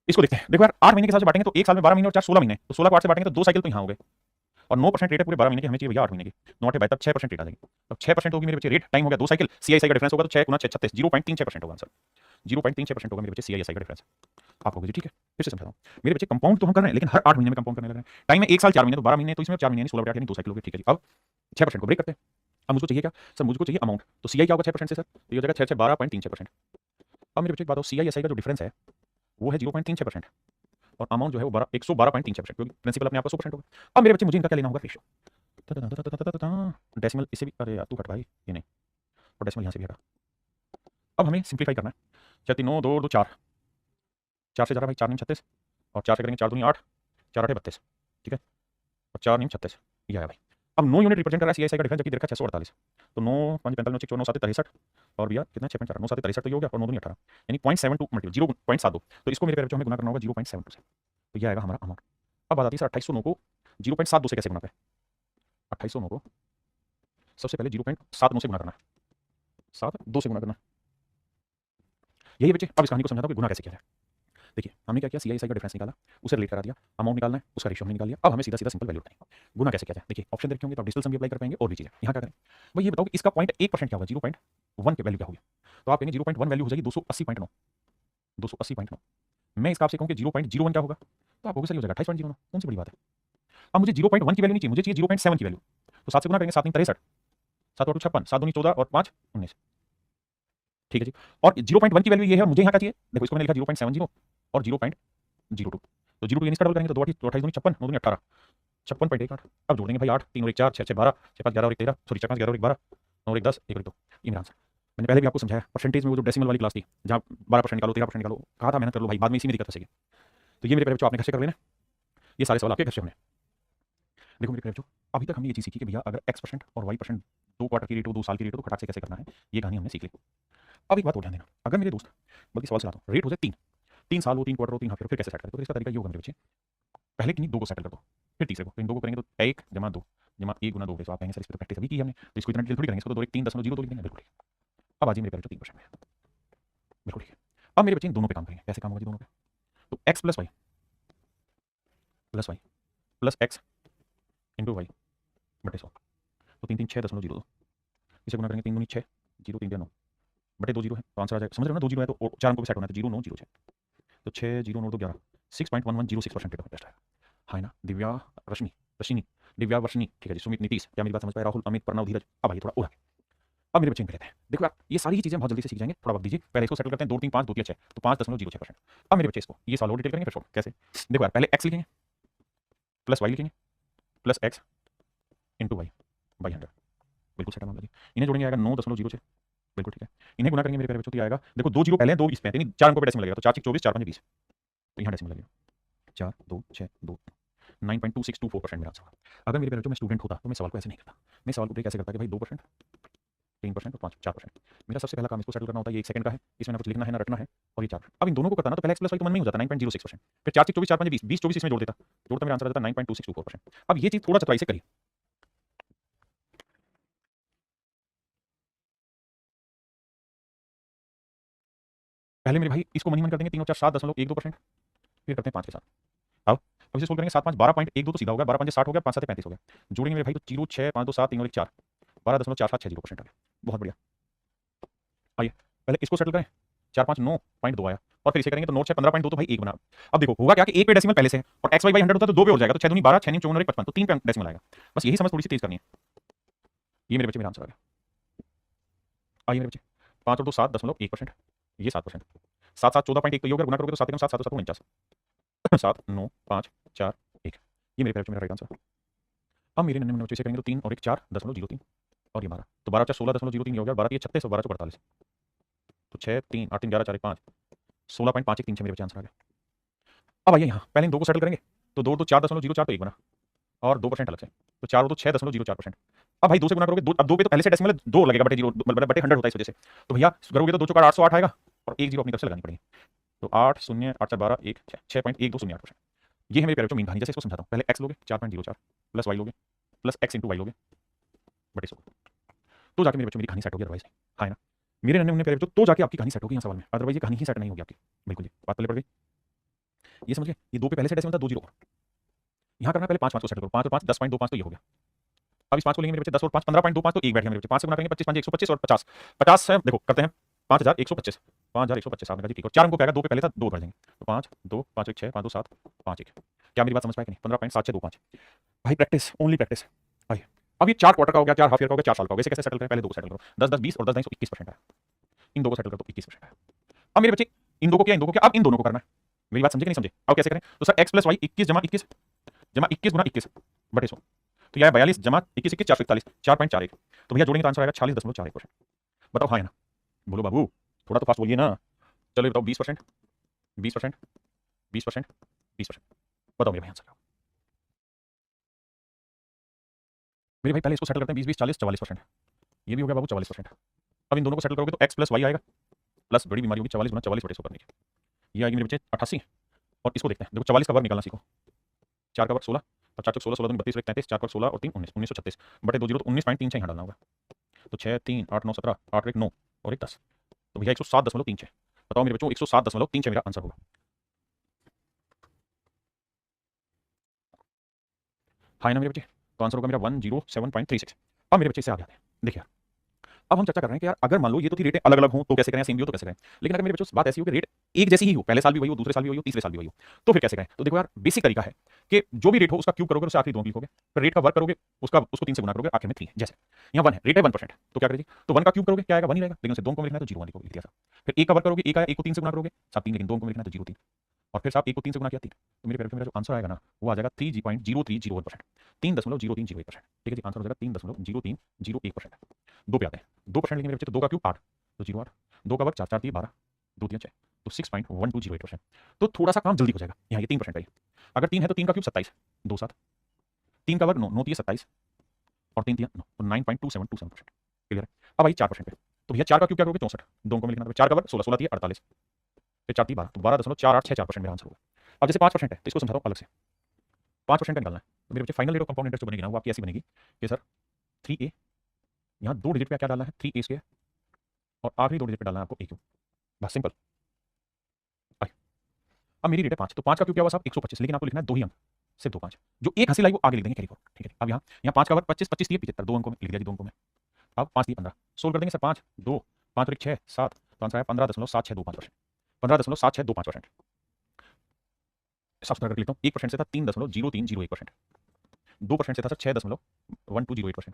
[SPEAKER 1] इसको देखते हैं। देखो यार 8 महीने के हिसाब से बांटेंगे तो एक साल में 12 महीने और 4 16 महीने, तो 16 को 8 से बांटेंगे तो 2 साइकिल तो यहाँ हो गए, और 9% रेट है पूरे 12 महीने की, हमें चाहिए भैया 8 महीने की, 9 8 72 6% रेट आ जाएगी। अब 6% होगी मेरे बच्चे रेट, टाइम हो गया 2 साइकिल, सीआईएसआई का डिफरेंस होगा तो 6 गुना 6 36, 0.36% होगा आंसर, 0.36% होगा मेरे बच्चे सीआईएसआई का डिफरेंस। आप होगी जी, ठीक है। फिर से समझा रहा हूँ, मेरे बच्चे कंपाउंड तो हम कर रहे हैं, लेकिन हर 8 महीने में कंपाउंड करने लग रहे हैं। टाइम में 1 साल 4 महीने, तो 12 महीने, तो इसमें 4 महीने 16 बटे 8 यानी 2 साइकिल हो गए, ठीक है जी। अब 6% को ब्रेक करते हैं। अब मुझको चाहिए क्या सर, मुझको चाहिए अमाउंट, तो सीआई क्या होगा 6% से सर, तो ये हो जाएगा 6 से 12.36%। अब मेरे बच्चे एक बात हो, सीआईएसआई का जो डिफरेंस है वो है 0.36%, और अमाउंट जो है वो 112.36%, क्योंकि प्रिंसिपल अपने आप का 100% होगा। अब मेरे बच्चे मुझे इनका क्या लेना होगा, रेशियो, डेसिमल इससे भी, अरे यार तू हट भाई, ये नहीं, और डेसिमल यहाँ से भी हटा। अब हमें सिंप्लीफाई करना है, 6 3 9 2 2 4, 4 से जा रहा भाई, 4 9 36, और 4 से करेंगे 4 दूनी 8, 4 8 32, ठीक है, और 4 9 36, ये आया भाई। अब 9 यूनिट रिप्रेजेंट कर रहा है सीआईएसआई का डिफरेंस, जबकि देखा 648, तो 9 5 45 9 6 4 9 7 63, और भैया कितना 6.4 9 7 63, तो ये हो गया, और 9 दूनी 18, यानी 0.72 मल्टीपल 0.72, तो इसको मेरे प्यारे बच्चों हमें गुना करना होगा 0.72 से, तो ये आएगा हमारा अमाउंट। अब बात आती है सर 2809 को 0.72 से कैसे गुना करें, 2809 को सबसे पहले 0.79 से गुना करना है, 7 2 से गुना करना। यही बच्चे, अब इस कहानी को समझाता हूँ कि गुना कैसे किया जाए। देखिए हमने क्या किया, CISI का डिफरेंस निकाला, उसे रिलेट करा दिया, अमाउंट निकालना है, उसका रेशियो हमने निकाल लिया। अब हमें सीधा सीधा सिंपल वैल्यू उठानी है। गुना कैसे किया जाए, देखिए ऑप्शन देखे होंगे तो आप डिजिटल सम भी अप्लाई कर पाएंगे और भी चीजें। यहाँ क्या करें भाई, ये बताओ कि इसका 0.1% क्या होगा, 0.1 की वैल्यू क्या होगी। तो आप कहेंगे 0.1 वैल्यू हो जाएगी 280.9, 280.9। मैं इसका आपसे कहूँ कि 0.01 क्या होगा, तो आप कहोगे सर ये हो जाएगा 28.09, कौन सी बड़ी बात है। अब मुझे 0.1 की वैल्यू नहीं चाहिए, मुझे चाहिए 0.7 की वैल्यू। तो 7 से गुना करेंगे, 7 3 63, 7 8 56, 7 2 14 और 5 19। ठीक है जी। और 0.1 की वैल्यू ये है, मुझे यहाँ क्या चाहिए, देखो इसको मैंने लिखा 0.70 और 0.02। तो 0 2 यानी इसका डबल करेंगे तो 2 28 दूनी 56, 9 दूनी 18, 56.18। अब जोड़ देंगे भाई 8 3 और 1 4 6 6 12, 6 5 11 और 1 13, सॉरी 6 5 11 और 1 12, 9 और 1 10, 1 और 1 2। ये मेरा आंसर। मैंने पहले भी आपको समझाया परसेंटेज में, वो जो डेसिमल वाली क्लास थी जहाँ 12% निकालो 13% निकालो, कहा था मेहनत कर लो भाई, बाद में इसी में दिक्कत फंसेगी। तो ये मेरे प्यारे बच्चों आपने घर से कर लेना, ये सारे सवाल आपके घर से होने। देखो मेरे प्यारे बच्चों, अभी तक हमने ये चीज़ सीखी कि भैया अगर x% और y%, 2 क्वार्टर की रेट हो, 2 साल की रेट हो, तो खटाक से कैसे करना है, ये कहानी हमने सीख ली। अब एक बात और ध्यान देना, अगर मेरे दोस्त, बल्कि सवाल चलाता हूँ, रेट हो जाए 3 साल हो, 3 क्वार्टर हो, 3 हाफ ईयर हो, फिर कैसे सेट करें। तो इसका तरीका ये होगा मेरे बच्चे, पहले किन्हीं 2 को सेटल कर दो, फिर तीसरे को। तो इन 2 को करेंगे तो 1 जमा 2 जमा 1 गुना 2। तो आप कहेंगे सर इस पर तो प्रैक्टिस अभी की हमने, तो इसको इतना डिटेल थोड़ी करेंगे, इसको तो 2 1 3.02 लिख देंगे। बिल्कुल ठीक है। अब आ जाइए मेरे प्यारे बच्चों 3% में, बिल्कुल ठीक है। अब मेरे बच्चे इन दोनों पे काम करेंगे, कैसे काम होगा जी दोनों पे। तो x plus y plus x into y बटे 100। तो 3 3 6.02, इसे गुना करेंगे 3 दूनी 6, 0 3 9 बटे 2 0 है, तो आंसर आ जाएगा। समझ रहे हो ना, 2 0 है तो 4 अंकों पे सेट होना है, तो 0 9 0 6, तो 6 0 9 2 11, 6.1106% रेट ऑफ इंटरेस्ट आएगा। हाँ ना, दिव्या रश्मि दिव्या वर्षिनी, ठीक है जी, सुमित नीतीश, क्या मेरी बात समझ पाए, राहुल अमित प्रणव धीरज। अब आइए थोड़ा उड़ा, अब मेरे बच्चे इनके लेते हैं। देखो यार ये सारी चीजें बहुत जल्दी से सीख जाएंगे, थोड़ा वक्त दीजिए। पहले इसको सेटल करते हैं, 2 3 5 2 3 6, तो 5.06%। अब मेरे बच्चे इसको ये सॉल्व डिटेल करेंगे, फिर छोड़ कैसे। देखो यार पहले x लिखेंगे प्लस y लिखेंगे plus x into y by 100, बिल्कुल सेट मामला जी। इन्हें जोड़ेंगे आएगा 9.06, बिल्कुल ठीक है। इन्हें गुना करेंगे मेरे प्यारे बच्चों, तो आएगा देखो 2 0 पहले हैं, 2 20 पे हैं, यानी 4 अंकों पे डेसिमल लगेगा, तो 4 6 24, 4 5 20, तो यहाँ डेसिमल लगेगा 4 2 6 2, 9.2624% मेरा आंसर होगा। अगर मेरे प्यारे बच्चों मैं स्टूडेंट होता तो मैं सवाल को ऐसे नहीं करता, मैं सवाल को ब्रेक ऐसे करता कि भाई 2%, 3% और 4%। मेरा सबसे पहला काम इसको सेटल करना होता है, ये 1 सेकंड का है, इसमें ना कुछ लिखना है ना रटना है, और ये 4। अब इन दोनों को करता ना तो पहले x प्लस y तो मन में ही हो जाता 9.06%, फिर 4 6 24 4 5 20, 20 24 इसमें जोड़ देता, जोड़ता मेरा आंसर आ जाता 9.2624%। अब ये चीज थोड़ा चतुराई से करिए। पहले मेरे भाई इसको मन ही मन कर देंगे, 3 और 4 7.12%, फिर करते हैं 5 के साथ। अब इसे सोल्व करेंगे, 7 5 12.12 तो सीधा हो गया, 12 5 60 हो गया, 5 7 35 हो गया। जोड़ेंगे मेरे भाई तो 0 6 5 2 7 3 और 1 4, 12.4760% आ गया, बहुत बढ़िया। आइए पहले इसको सेटल करें, 4 5 9.2 आया, और फिर इसे करेंगे तो 9 6 15.2, तो भाई 1 बना। अब देखो होगा क्या कि 1 पे डेसिमल पहले से है, और x y बाई 100 होता है तो 2 पे हो जाएगा, तो 6 दूनी 12 6 9 54 और 1 55, तो 3 पे डेसिमल आएगा। बस यही समझ थोड़ी सी तेज करनी है। ये मेरे बच्चे मेरा आंसर आ गया। आइए मेरे बच्चे 5 और 2 7.1%, ये 7%, 7 7 14.1, तो ये हो गया, गुना करोगे तो 7 7 7 7 49, 7 9 5 4 1, ये मेरे बच्चे मेरा राइट आंसर। अब मेरे नन्हे बच्चे से करेंगे तो 3 और 1 4.03, और ये 12, तो 12 4 16.03 ये हो गया, 12 3 36 और 12 4 48, तो 6 3 8 3 11 4 1 5, 16.5136 मेरे बच्चे आंसर आ गया। अब आइए यहाँ पहले इन 2 को सेटल करेंगे, तो 2 2 4.04, तो 1 बना, और 2% अलग से, तो 4 2 6.04%। अब भाई 2 से गुना करोगे, अब 2 पे तो पहले से डेसिमल 2 लगेगा, बटे 0 बटे 100 होता है इस वजह से, तो भैया करोगे तो 2 4 808 आएगा, और 1 0 अपनी तरफ से लगानी पड़ेगी, तो 8 0 8 4 12 1 6.1208%। ये है मेरे प्यारे बच्चों मेन कहानी। जैसे इसको समझाता हूँ, पहले x लोगे 4.04 प्लस y लोगे प्लस x इंटू वाई लोगे बटे 100, तो जाके मेरे बच्चों मेरी कहानी सेट होगी, अदरवाइज नहीं। हाँ है ना, मेरे नन्हे मुन्ने प्यारे बच्चों, तो जाके आपकी कहानी सेट होगी यहाँ सवाल में, अदरवाइज ये कहानी ही सेट नहीं होगी आपकी। बिल्कुल जी, बात पहले पड़ गई, ये समझ गए। ये 2 पे पहले से डेसिमल था, 2 0, यहाँ करना पहले 5 5 को सेट करो, 5 और 5 10.25, तो ये हो गया। अब इस 5 को लेंगे मेरे बच्चे, 10 और 5 15.25, तो 1 बैठ गया मेरे बच्चे। 5 से गुना करेंगे 25 5 125 और 50 50 है, देखो करते हैं 5125, 5125 आपने कहा जी ठीक, और 4 अंकों पे आएगा, 2 पे पहले था, 2 भर देंगे, तो 5 2 5 1 6 5 2 7 5 1। क्या मेरी बात समझ पाए कि नहीं, 15.7625। भाई प्रैक्टिस, ओनली प्रैक्टिस। आइए अब ये 4 क्वार्टर का हो गया, 4 हाफ ईयर का हो गया, 4 साल का हो गया, इसे कैसे सेटल करें, पहले 2 को सेटल करो, 10 10 20 और 10 10 21% है, इन 2 को सेटल करो तो 21% है। अब मेरे बच्चे इन 2 को किया, इन 2 को किया, अब इन दोनों को करना है। मेरी बात समझे कि नहीं समझे। अब कैसे करें, तो सर x प्लस वाई 21 जमा 21 गुना 21 बटे 100, तो यह 42 जमा 21 21 441 4.41, तो भैया जोड़ेंगे तो आंसर आएगा 46.41%। बताओ हाँ है ना, बोलो बाबू, थोड़ा तो फास्ट बोलिए ना। चलो ये बताओ 20% 20% 20% 20%, बताओ मेरे भाई आंसर। मेरे भाई पहले इसको सेटल करते हैं, 20 20 40 44%, ये भी हो गया बाबू 44%। अब इन दोनों को सेटल करोगे तो x प्लस वाई आएगा, प्लस बड़ी बीमारी होगी 44 गुना 44 बटे 100 करने की, ये आएगी मेरे बच्चे 88। और इसको देखते हैं, देखो 44 का वर्ग निकालना सीखो, 4 का वर्ग 16, तो 4 चौक 16, 16 दूनी 32, 33, 4 पर 16 और 3 19, 1936 बटे 2 जीरो तो 19.36 यहाँ डालना होगा। तो 6 3 8 9 17 8 1 9 और 1 10, तो भैया 107.36। बताओ मेरे बच्चों 107.36 मेरा आंसर होगा। हाँ ना मेरे बच्चे, तो आंसर होगा मेरा 107.36। अब मेरे बच्चे इससे आगे आते हैं। देखिए अब हम चर्चा कर रहे हैं कि यार अगर मान लो ये तो थी रेटें अलग अलग हों तो कैसे करें, सेम भी हो तो कैसे करें। लेकिन अगर मेरे बच्चों बात ऐसी हो कि रेट एक जैसी ही हो, पहले साल भी वही हो, दूसरे साल भी वही हो, तीसरे साल भी वही हो, तो फिर कैसे करें। तो देखो यार बेसिक तरीका है कि जो भी रेट हो उसका क्यूब करोगे, उससे आखिरी दो लिखोगे, फिर रेट का वर्क करोगे, उसको 3 से गुना करोगे, आखिर में 3 है। जैसे यहाँ 1 है, रेट है 1%, तो क्या करेगी, तो 1 का क्यूब करोगे क्या आएगा 1 ही रहेगा, लेकिन उसे 2 को लिखना है तो 0 1 लिखोगे, लिख दिया। फिर 1 का वर्क करोगे 1 आया, 1 को 3 से गुना करोगे साहब 3, लेकिन 2 को लिखना है तो 0 3, और फिर साहब 1 को 3 से गुना किया 3, तो मेरे प्यारे मेरा जो आंसर आएगा ना वो आ जाएगा 3.0301%, 3.0301%। ठीक है जी, आंसर हो जाएगा 3.0301%। 2 पे आते हैं, 2% लेंगे मेरे बच्चे, तो 2 का क्यूब 8, तो 0 8, 2 का वर्ग 4 4 3 12, 2 3 6, तो 6.1208%। तो थोड़ा सा काम जल्दी हो जाएगा, यहाँ ये 3% का ही, अगर 3 है तो 3 का क्यूब 27, 2 7, 3 का वर्ग 9 9 3 27 और 3 3 9, तो 9.2727%। क्लियर है। अब आई 4% पे, तो भैया 4 का क्यूब क्या करोगे 64, 2 को में लिखना, तो 4 का वर्ग 16 16 3 48, फिर 4 3 12, तो 12.4864% मेरा आंसर होगा। अब जैसे 5% है तो इसको समझाता हूँ अलग से, 5% का निकालना है, तो मेरे बच्चे final rate of compound interest जो बनेगी ना वो आपकी ऐसी बनेगी कि सर 3a, यहाँ 2 डिजिट पे क्या डालना है 3a स्क्वायर, और आखिरी 2 डिजिट पे डालना है आपको a क्यूब, बस सिंपल। अब मेरी रेट है 5, तो 5 का क्यूब क्या हुआ साहब 125, लेकिन आपको लिखना है 2 ही अंक, सिर्फ 2 5, जो एक हासिल आई वो आगे लिख देंगे कैरी फॉर। ठीक है, अब यहाँ 5 का वर्ग 25 25 दिए 75, 2 अंकों में लिख दिया जी, 2 अंकों में। अब 5 दिए 15, सोल्व कर देंगे सर 5 2 5 और 1 6 7, तो आंसर आया 15.7625%, 15.7625%। साफ सुथरा करके लिखता हूँ, 1% से था 3.0301%, 2% से था सर 6.1208%,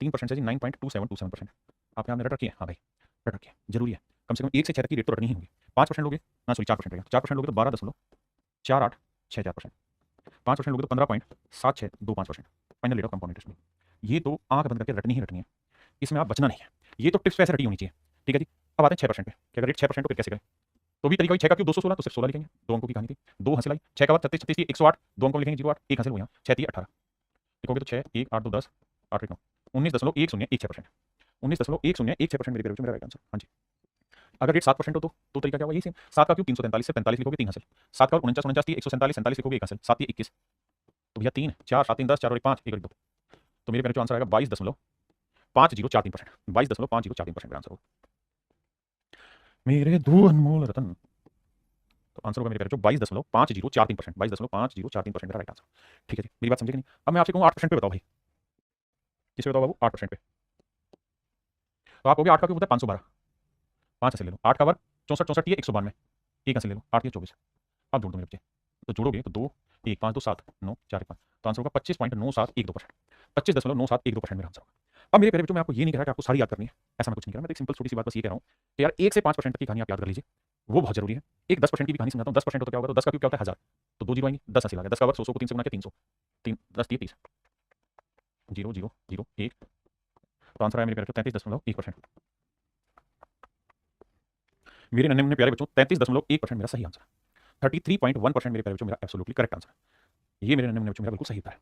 [SPEAKER 1] 3% से जी 9.2727%। आप यहाँ रट रखिए, हाँ भाई रट रखिए, जरूरी है, कम से कम 1 से 6 तक की रेट तो रटनी ही होगी। 5% लोगे ना, सॉरी 4% रहेगा, 4% लोगे तो 12.4864%, 5% लोगे तो 15.7625%। Final rate of compound interest में ये तो आंख बंद करके रटनी ही रटनी है, इसमें आप बचना नहीं है, ये तो टिप्स पे ऐसे रटी होनी चाहिए। ठीक है जी, अब आते हैं 6% पे, कि अगर रेट 6% तो फिर कैसे करें। तो भी तरीका वही, 6 का क्यूब 216, तो सिर्फ 16 लिखेंगे, 2 अंकों की कहानी थी, 2 हासिल आई, 6 का वर्ग 36 36 108, 2 अंकों लिखेंगे 0 8, 1 हासिल हुआ यहाँ 6 3 18, लिखोगे तो 6 1 8 2 10 8 1 9, 19.1016%, 19.1016% मेरे मेरा राइट आंसर। हाँ जी, अगर रेट 7% हो तो तरीका क्या होगा, यही सेम, 7 का क्यूब 343 से 45 लिखोगे 3 हासिल, 7 का 49 49 147 47 लिखोगे 1 हासिल, 7 21, तो भैया 3 4 7 3 10 4 और 1 5 1 और 2, तो मेरे जो आंसर आएगा 22.5043%, 22.5043% मेरा आंसर होगा। मेरे दो अनमोल रतन, तो आंसर होगा मेरे प्यारे जो 22.5043%, 22.5043% मेरा राइट आंसर। ठीक है जी, मेरी बात समझे कि नहीं। अब मैं आपसे कहूँ 8% पे बताओ भाई, किस पे बताओ बाबू 8% पे, तो आप कहोगे 8 का क्यूब होता है 512, 5 ऐसे ले लो, 8 का वर्ग 64 64 है 192, 1 ऐसे ले लो, 8 या 24, अब जोड़ दो मेरे बच्चे, तो जोड़ोगे तो 2 1 5 2 7 9 4 1 5, तो आंसर होगा 25.9712%, 25.9712% मेरा आंसर होगा। अब मेरे प्यारे बच्चों मैं आपको ये नहीं कह रहा कि आपको सारी याद करनी है, ऐसा मैं कुछ नहीं कह रहा, मैं एक सिंपल छोटी सी बात बस ये कह रहा हूँ कि यार 1 से 5% तक की कहानी आप याद कर लीजिए, वो बहुत जरूरी है। एक 10% की भी कहानी समझाता हूँ, 10% हो तो क्या होगा, तो 10 का क्यूब क्या होता है 1000, तो 2 जीरो आएंगे, 10 हासिल आ गया, 10 का वर्ग 100 को 3 से गुना किया 300, 3 10 30 0 0 0 1, तो आंसर आया मेरे प्यारे 33.1%। मेरे नन्हे मुन्ने प्यारे बच्चों 33.1% मेरा सही आंसर, 33.1% मेरे प्यारे बच्चों मेरा एब्सोल्युटली करेक्ट आंसर, ये मेरे नन्हे मुन्ने बच्चों मेरा बिल्कुल सही उत्तर है।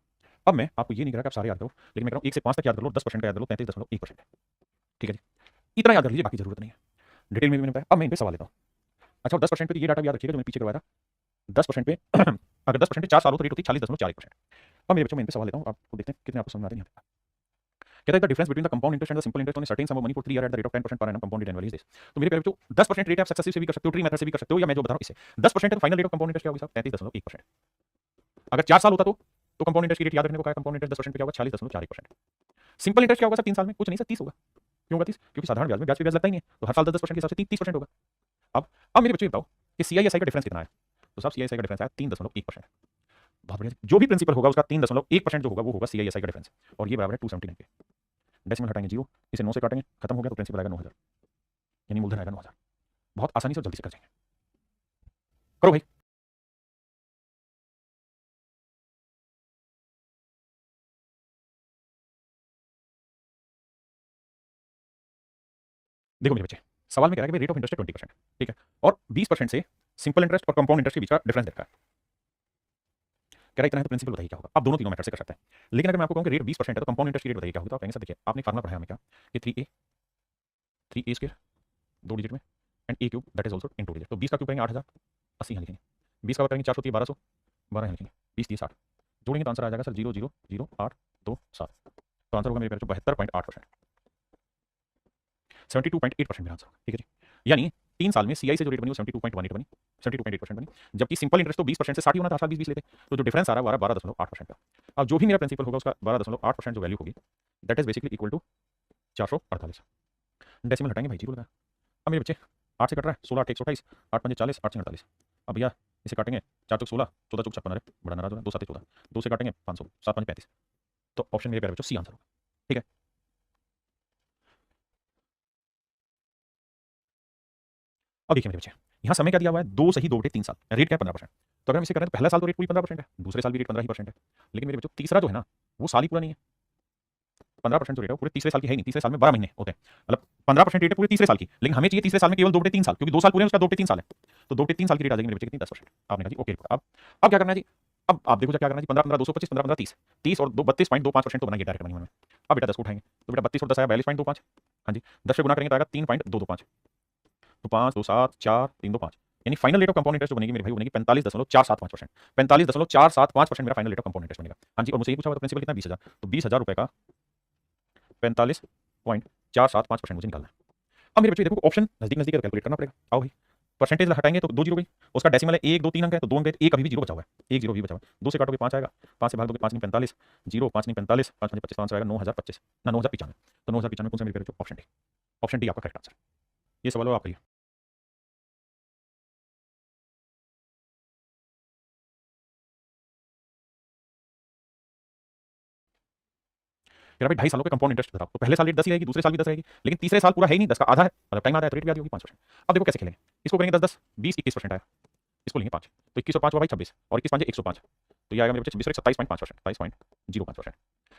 [SPEAKER 1] अब मैं आपको ये नहीं कह रहा कि आप सारे याद करो, लेकिन मैं कह रहा हूँ 1 से 5 तक याद कर लो, 10% का याद कर लो, 33.1%। ठीक है जी, इतना याद कर लीजिए, बाकी जरूरत नहीं है, डिटेल में भी मैंने बताया। अब मैं इन पे सवाल लेता हूँ। अच्छा 10% पे तो ये डाटा भी याद रखिएगा जो मैंने पीछे करवाया था, 10% पे अगर 10% पे 4 साल हो तो रेट होती है 40.41%। अब मेरे बच्चों मैं इन पे सवाल लेता हूँ, आपको देखते हैं कितने आपको समझ में आते हैं। कहता है the difference between the compound interest and the simple interest on a certain some of money for 3 year at the rate of 10% per annum compounded annually is this. तो मेरे प्यारे बच्चों 10% रेट आप सक्सेसिव से भी कर सकते हो, ट्री मेथड से भी कर सकते हो, या मैं जो बता रहा हूं इससे 10% है तो final rate of compound interest क्या होगा साहब 33.1%। अगर 4 साल होता तो कंपाउंड इंटरेस्ट की रेट याद रखने को कहा, कंपाउंड इंटरेस्ट 10% पे क्या होगा 46.41%। सिंपल इंटरेस्ट क्या होगा सर 3 साल में, कुछ नहीं सर 30 होगा। क्यों होगा 30, क्योंकि साधारण ब्याज में ब्याज पे ब्याज लगता ही नहीं है, तो हर साल 10% के हिसाब से 30% होगा। अब मेरे बच्चों बताओ कि सीआईएसआई का डिफरेंस कितना है, तो साहब सीआईएसआई का डिफरेंस है 3.1%। बहुत बढ़िया, जो भी प्रिंसिपल होगा उसका 3.1% जो होगा वो होगा सीआईएसआई का डिफरेंस, और ये बराबर है 279 के। डेसिमल हटाएंगे 0, इसे 9 से काटेंगे, खत्म हो गया, तो प्रिंसिपल आएगा 9000, यानी मूलधन आएगा 9000। बहुत आसानी से और जल्दी से कर जाएंगे, करो भाई। देखो मेरे बच्चे, सवाल में कह रहा है कि रेट ऑफ इंटरेस्ट है 20%, ठीक है, और 20% से सिंपल इंटरेस्ट और कंपाउंड इंटरेस्ट के बीच का डिफरेंस देखा है। कह रहा है इतना है तो प्रिंसिपल बताइए क्या होगा। आप दोनों तीनों मेथड से कर सकते हैं, लेकिन अगर मैं आपको कहूँ कि रेट 20% है तो कंपाउंड इंटरेस्ट की रेट बताइए क्या होगी, तो आप कहेंगे सर देखिए आपने फार्मुला पढ़ाया हमें क्या कि 3a स्क्वायर 2 डिजिट में and a cube that is also in 2 digit, तो 20 का क्यूब करेंगे 8000, 80 यहाँ लिखेंगे, 20 का करेंगे 400 1200, 12 यहाँ लिखेंगे, 20 30 60, जोड़ेंगे तो आंसर आ जाएगा सर 0.00827। तो आंसर होगा मेरे प्यारे बचों 72.8%, 72.8% मेरा आंसर होगा। ठीक है जी, यानी 3 साल में सीआई से जो रेट बनी वो 72.18 बनी, 72.8% बनी, जबकि सिंपल इंटरेस्ट तो 20% से 60 ही होना था, 20-20 लेते, तो जो डिफरेंस आ रहा है 12.8% का। अब जो भी मेरा प्रिंसिपल होगा उसका 12.8% जो वैल्यू होगी, that is basically equal to 448। Decimal हटाएंगे भाई, जीरो लगा। अब मेरे बच्चे 8 से कट रहा है, 16 8 128, 8 5 40, 8 6 48। अब भैया इसे काटेंगे, 4 चौक 16, 14 चौक 56, अरे बड़ा नाराज हो रहा है, 2 7 14, 2 से काटेंगे 500, 7 5 35। तो ऑप्शन मेरे प्यारे बच्चों सी आंसर होगा। ठीक है, अब देखिए मेरे बच्चे, यहाँ समय क्या दिया हुआ है, 2 सही 2/3 साल, रेट क्या है 15%। तो अगर हम इसे करें तो पहला साल तो रेट पूरी 15% है, दूसरे साल भी रेट 15% है, लेकिन मेरे बच्चों तीसरा जो है ना वो साल ही पूरा नहीं है। 15% जो रेट है वो पूरे तीसरे साल की है ही नहीं, तीसरे साल में 12 महीने होते हैं, मतलब 15% रेट है पूरे तीसरे साल की, लेकिन हमें चाहिए तीसरे साल में केवल 2/3 साल, क्योंकि 2 साल पूरे हैं उसका 2/3 साल है। तो 2/3 साल की रेट आ जाएगी मेरे बच्चे कितनी, 10%। आपने कहा जी ओके। अब क्या करना है जी, अब आप देखो क्या करना है जी, 15 15 225, 15 15 30, 30 और 32.25% तो बनाइए डायरेक्ट बनी में। अब बेटा 10 को उठाएंगे तो बेटा 32 और 10 आया 42.25। हाँ जी, 10 से गुना करेंगे तो आएगा 3.225, तो 5 2 7 4 3 2 5, यानी final rate of compound interest जो बनेगी मेरे भाई, वो बनेगी 45.475%। 45.475% मेरा final rate of compound interest बनेगा। हाँ जी, और मुझे ये पूछा हुआ था प्रिंसिपल कितना, 20,000, तो 20,000 रुपए का 45.475% मुझे निकालना है। अब मेरे बच्चे देखो ऑप्शन नजदीक नजदीक है तो कैलकुलेट करना पड़ेगा। आओ भाई, परसेंटेज हटाएंगे तो 2 जीरो गई, उसका डेसिमल है 1 2 3 अंक है, तो 2 अंक है, एक अभी भी जीरो बचा हुआ है, एक जीरो भी बचा हुआ है। 2 से काटोगे 5 आएगा, 5 से भाग दोगे 5 नहीं 45, जीरो 5 नहीं 45, 5 नहीं 25, आंसर आएगा 9025 ना 9095। तो 9095 कौन सा मेरे बच्चों, ऑप्शन डी, ऑप्शन डी आपका करेक्ट आंसर। ये सवाल हो आपके लिए। यार भाई 2.5 सालों के कंपाउंड इंटरेस्ट बताओ, तो पहले साल रेट 10 ही रहेगी, दूसरे साल भी 10 रहेगी, लेकिन तीसरे साल पूरा है ही नहीं, 10 का आधा है, मतलब टाइम आधा है तो रेट भी आधी होगी 5%। अब देखो कैसे खेलेंगे, इसको करेंगे 10 10 20 21% आया, इसको लेंगे 5, तो 21 और 5 हुआ भाई 26, और 21 5 105, तो ये आएगा मेरे बच्चे 26 और 27.5%, 27.05%।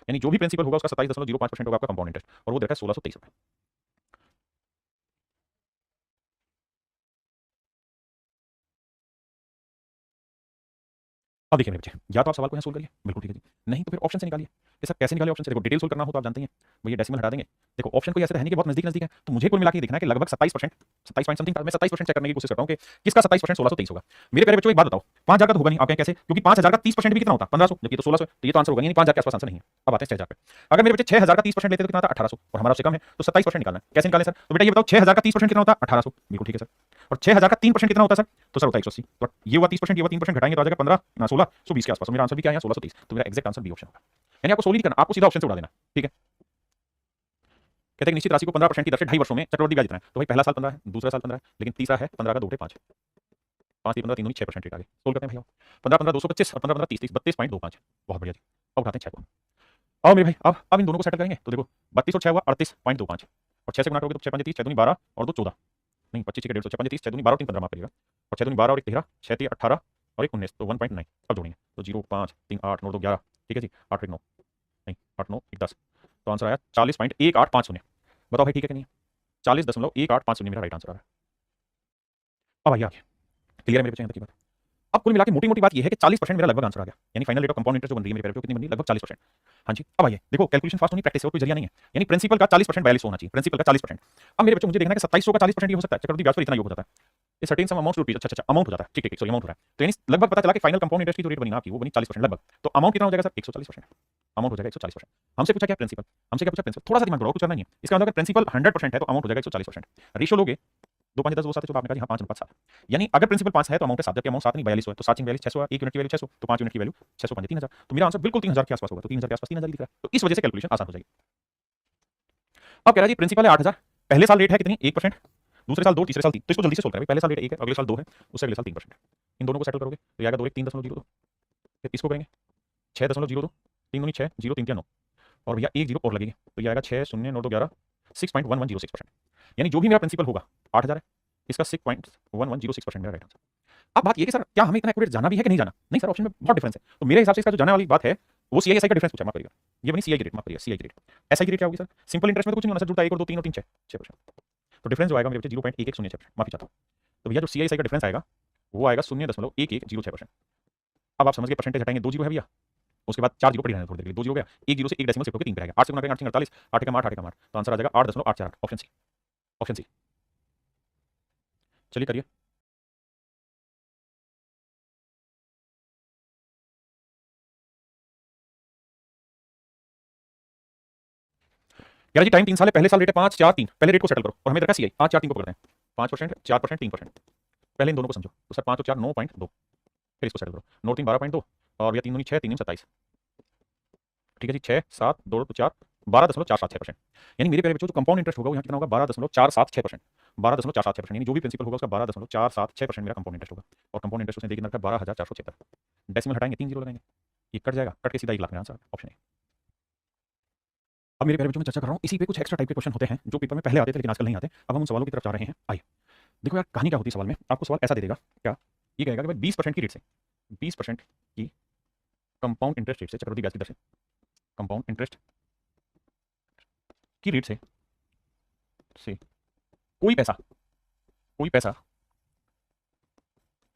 [SPEAKER 1] यानी जो भी प्रिंसिपल होगा उसका 27.05% होगा आपका कंपाउंड इंटरेस्ट, और वो दे रखा है 1623 रुपये। अब देखिए मेरे बच्चे, या तो आप सवाल को यहाँ सोल्व करिए, बिल्कुल ठीक है जी, नहीं तो फिर ऑप्शन से निकालिए। ये सब कैसे निकाले ऑप्शन से, देखो डिटेल सोल्व करना हो तो आप जानते ही हैं, भैया डेसिमल हटा देंगे। देखो ऑप्शन को ऐसे तो है नहीं कि बहुत नजदीक नजदीक है, तो मुझे कुल मिला के देखना है कि लगभग 27%, 27 पॉइंट समथिंग, मैं 27% चेक करने की कोशिश करता हूँ कि किसका 27% 1623 होगा। मेरे प्यारे बच्चों एक बात बताओ, 5,000 का तो होगा नहीं, आप कहें कैसे, क्योंकि 5,000 का 30% भी कितना होता है 1500, जबकि तो 1600, तो ये तो आंसर होगा नहीं, 5,000 के आसपास आंसर नहीं है। अब आते हैं 6,000 पे, अगर मेरे बच्चे 6,000 का 30% लेते तो कितना आता 1800, और हमारा उससे कम है, तो 27% निकालना है, कैसे निकालें सर, तो बेटा ये बताओ 6,000 का 30% कितना होता है 1800, बिल्कुल ठीक है सर, और 6,000 का 3% कितना होता है सर, तो सर होता है 180, तो ये हुआ 30%, ये हुआ 3% घटाएंगे तो आ जाएगा 15 ना 16 120 के आसपास, मेरा आंसर भी क्या है 1630, तो मेरा एग्जैक्ट आंसर बी ऑप्शन होगा। यानी आपको सोल्व नहीं करना, आपको सीधा ऑप्शन से उड़ा देना। ठीक है, कहते हैं निश्चित राशि को 15% की दर से 2.5 वर्षों में चक्रवृद्धि ब्याज देना है, तो भाई पहला साल 15 है, दूसरा साल 15 है, लेकिन तीसरा है 15 का 2/5, 5 15 3 6% रेट आगे सोल्व करते हैं भैया, 15 15 225 और 15 15 30 32.25, बहुत बढ़िया जी। अब उठाते हैं 6 को, अब मेरे भाई अब इन दोनों को सेटल करेंगे, तो देखो 32 और 6 हुआ 38.25, और 6 से गुणा करोगे तो 6 5 30, 6 दूनी 12 और 2 14, नहीं 25 के 150, 6 5 30, 6 दूनी 12 और 3 15 माफ करिएगा, और 6 दूनी 12 और 1 13, 6 3 18 और 1 19, तो 1.9। अब जोड़ेंगे तो 0 5 3 8 9 2 11, ठीक है जी, 8 1 9, नहीं 8 9 1 10, तो आंसर आया 40.1850। बताओ भाई ठीक है कि नहीं, 40.1850 मेरा राइट आंसर आ रहा है। अब आइए आगे, क्लियर है मेरे बच्चे यहाँ तक की बात। अब कुल मिला के मोटी मोटी बात यह है कि 40% मेरा लगभग आंसर आ गया, यानी final rate of compound interest जो बन रही है मेरे पेपर कितनी बन रही है, लगभग 40%। हाँ जी, अब आइए देखो कैलकुलेशन फास्ट होनी प्रैक्टिस से और कोई जरिया नहीं है, यानी प्रिंसिपल का 40% 42 होना चाहिए, प्रिंसिपल का 40%। अब मेरे बच्चों मुझे देखना है कि 2700 का 40% ये हो सकता है, चक्रवृद्धि ब्याज पर इतना योग हो जाता है, ये सर्टेन सम अमाउंट रुपीज, अच्छा अच्छा अमाउंट हो जाता है, ठीक ठीक सॉरी अमाउंट हो रहा है, तो यानी लगभग पता चला कि फाइनल कंपाउंड इंटरेस्ट की जो रेट बनी ना आपकी वो बनी 40% लगभग, तो अमाउंट कितना हो जाएगा सर 140%, अमाउंट हो जाएगा 140%। हमसे पूछा क्या प्रिंसिपल, हमसे क्या पूछा प्रिंसिपल, थोड़ा सा दिमाग लगाओ कुछ करना नहीं है, इसका मतलब अगर प्रिंसिपल 100% है तो अमाउंट हो जाएगा 140%, रेशियो लोगे 2 5 10 वो 7 है, जो आपने कहा हाँ 5 अनुपात 7, यानी अगर प्रिंसिपल 5 है तो अमाउंट है 7, जबकि अमाउंट 7 नहीं 42 है, तो 7 42 600, 1 यूनिट की वैल्यू 600, तो 5 यूनिट की वैल्यू 600 5 3000, तो मेरा आंसर बिल्कुल 3000 के आसपास होगा, तो 3000 के आसपास 3000 लिख रहा है, तो इस वजह से कैलकुलेशन आसान हो जाएगी। अब कह रहा है जी प्रिंसिपल है 8,000, पहले साल रेट है कितनी 1%, दूसरे साल 2, तीसरे साल 3, तो इसको जल्दी से सोल्व करें, पहले साल रेट 1 है, अगले साल 2 है, उससे अगले साल 3%, इन दोनों को सेटल करोगे तो आएगा 2 1 3.02, फिर इसको करेंगे 6.02, 3 दूनी 6 0 3 3 9, और भैया 1 0 और लगेगी, तो ये आएगा 6 0 9 2 11, 6.1106%, यानी जो भी मेरा प्रिंसिपल होगा 8,000 है, इसका 6.1106% मेरा राइट आंसर। अब बात ये कि सर क्या हमें इतना एक्यूरेट जाना भी है कि नहीं जाना, नहीं सर ऑप्शन में बहुत डिफरेंस है, तो मेरे हिसाब से इसका जो जाने वाली बात है वो सीआईएसआई का डिफरेंस पूछा, माफ करिएगा, ये बनी सीआई की रेट, माफ करिएगा सीआई की रेट, एसआई की रेट क्या होगी सर, सिंपल इंटरेस्ट में तो कुछ नहीं होना सर, जुड़ता है 1 और 2 3 और 3 6%, तो डिफरेंस जो आएगा मेरे बच्चे 0.1106%, माफी चाहता हूँ, तो भैया जो सीआईएसआई का डिफरेंस आएगा वो आएगा 0.1106%। अब आप समझ गए, परसेंटेज हटाएंगे 2 जीरो है भैया, उसके बाद 4 जीरो पड़ी रहने थोड़ी देर के लिए, 2 जीरो हो गया, 1 जीरो से एक डेसिमल शिफ्ट होकर 3 पे रहेगा, 8 से गुणा करेंगे 8 से 48, 8 एकम 8 8 एकम 8, तो आंसर आ जाएगा 8.848, ऑप्शन सी, ऑप्शन सी। चलिए करिए। यार जी टाइम 3 साल है, पहले साल रेट है 5 4 3, पहले रेट को सेटल करो और हमें दरकार सीआई 5 4 3 को पकड़ते हैं। 5%, 4%, 3%, पहले इन दोनों को समझो। तो सर 5 और 4 9.2, फिर इसको सेटल करो। 9 3 12.2 और या 3 दूनी 6 3 27, ठीक है जी 6 7 2 तो 4 12.476%। यानी मेरे प्यारे बच्चों जो कंपाउंड इंटरेस्ट होगा वो यहाँ कितना होगा 12.476%, 12.476%, यानी जो भी प्रिंसिपल होगा उसका 12.476% मेरा कंपाउंड इंटरेस्ट होगा। और कंपाउंड इंटरेस्ट उसने देखिए 12,476, डेसिमल हटाएंगे 3 जीरो लगाएंगे, ये कट जाएगा, कट के सीधा 1 लाख में आंसर ऑप्शन है। अब मेरे प्यारे बच्चों में चर्चा कर रहा हूँ इसी पे कुछ एक्स्ट्रा टाइप के क्वेश्चन होते हैं जो पेपर में पहले आते थे लेकिन आजकल नहीं आते। अब हम उन सवालों की तरफ जा रहे हैं। आइए देखो यार कहानी क्या होती है सवाल में, आपको सवाल ऐसा दे देगा क्या, ये कहेगा कि भाई 20% की रेट से, 20% की कंपाउंड इंटरेस्ट रेट से, चक्रवृद्धि ब्याज की दर से, कंपाउंड इंटरेस्ट की रेट से कोई पैसा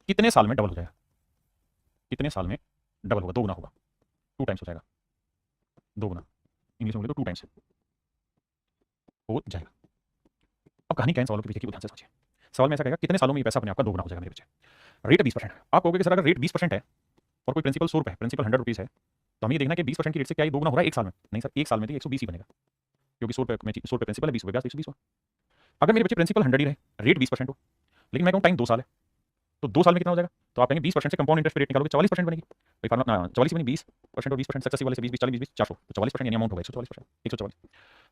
[SPEAKER 1] कितने साल में डबल हो जाएगा, कितने साल में डबल होगा, 2 गुना होगा, 2 टाइम्स हो जाएगा, 2 गुना, इंग्लिश में बोले तो 2 टाइम्स हो जाएगा। अब कहानी क्या है सवालों के पीछे की, ध्यान से समझिए। सवाल में ऐसा कहेगा कितने सालों में ये पैसा अपने आप का 2 गुना हो जाएगा मेरे बच्चे। रेट 20%, आप कहोगे कि सर अगर रेट 20% है और कोई प्रिंसिपल 100 रुपये है, प्रिंसिपल 100 रुपीज़ है, तो हमें ये देखना है कि 20% की रेट से क्या ये 2 गुना हो रहा है 1 साल में। नहीं सर 1 साल में तो 120 ही बनेगा, क्योंकि 100 रुपये में 100 रुपये प्रिंसिपल है, 20 रुपये ब्याज, 120 हुआ। अगर मेरे बच्चे प्रिंसिपल 100 ही रहे, रेट 20% हो, लेकिन मैं कहूँ टाइम 2 साल है, तो 2 साल में कितना हो जाएगा, तो आप कहेंगे 20% से कंपाउंड इंटरेस्ट रेट निकालोगे 44% बनेगी। भाई फार्मूला 44 बनी, 20% और 20% सक्सेसिव वाले से 20 20 40 20 400, तो 44% यानी अमाउंट होगा 144%, 144।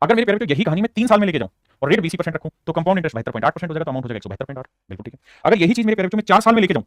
[SPEAKER 1] अगर मेरे प्यारे यही कहानी मैं 3 साल में लेके जाऊं और रेट 20% रखूं तो कंपाउंड इंटरेस्ट 72.8% हो जाएगा, तो अमाउंट हो जाएगा 172.8, बिल्कुल ठीक है। अगर यही चीज मेरे प्यारे में 4 साल में लेके जाऊं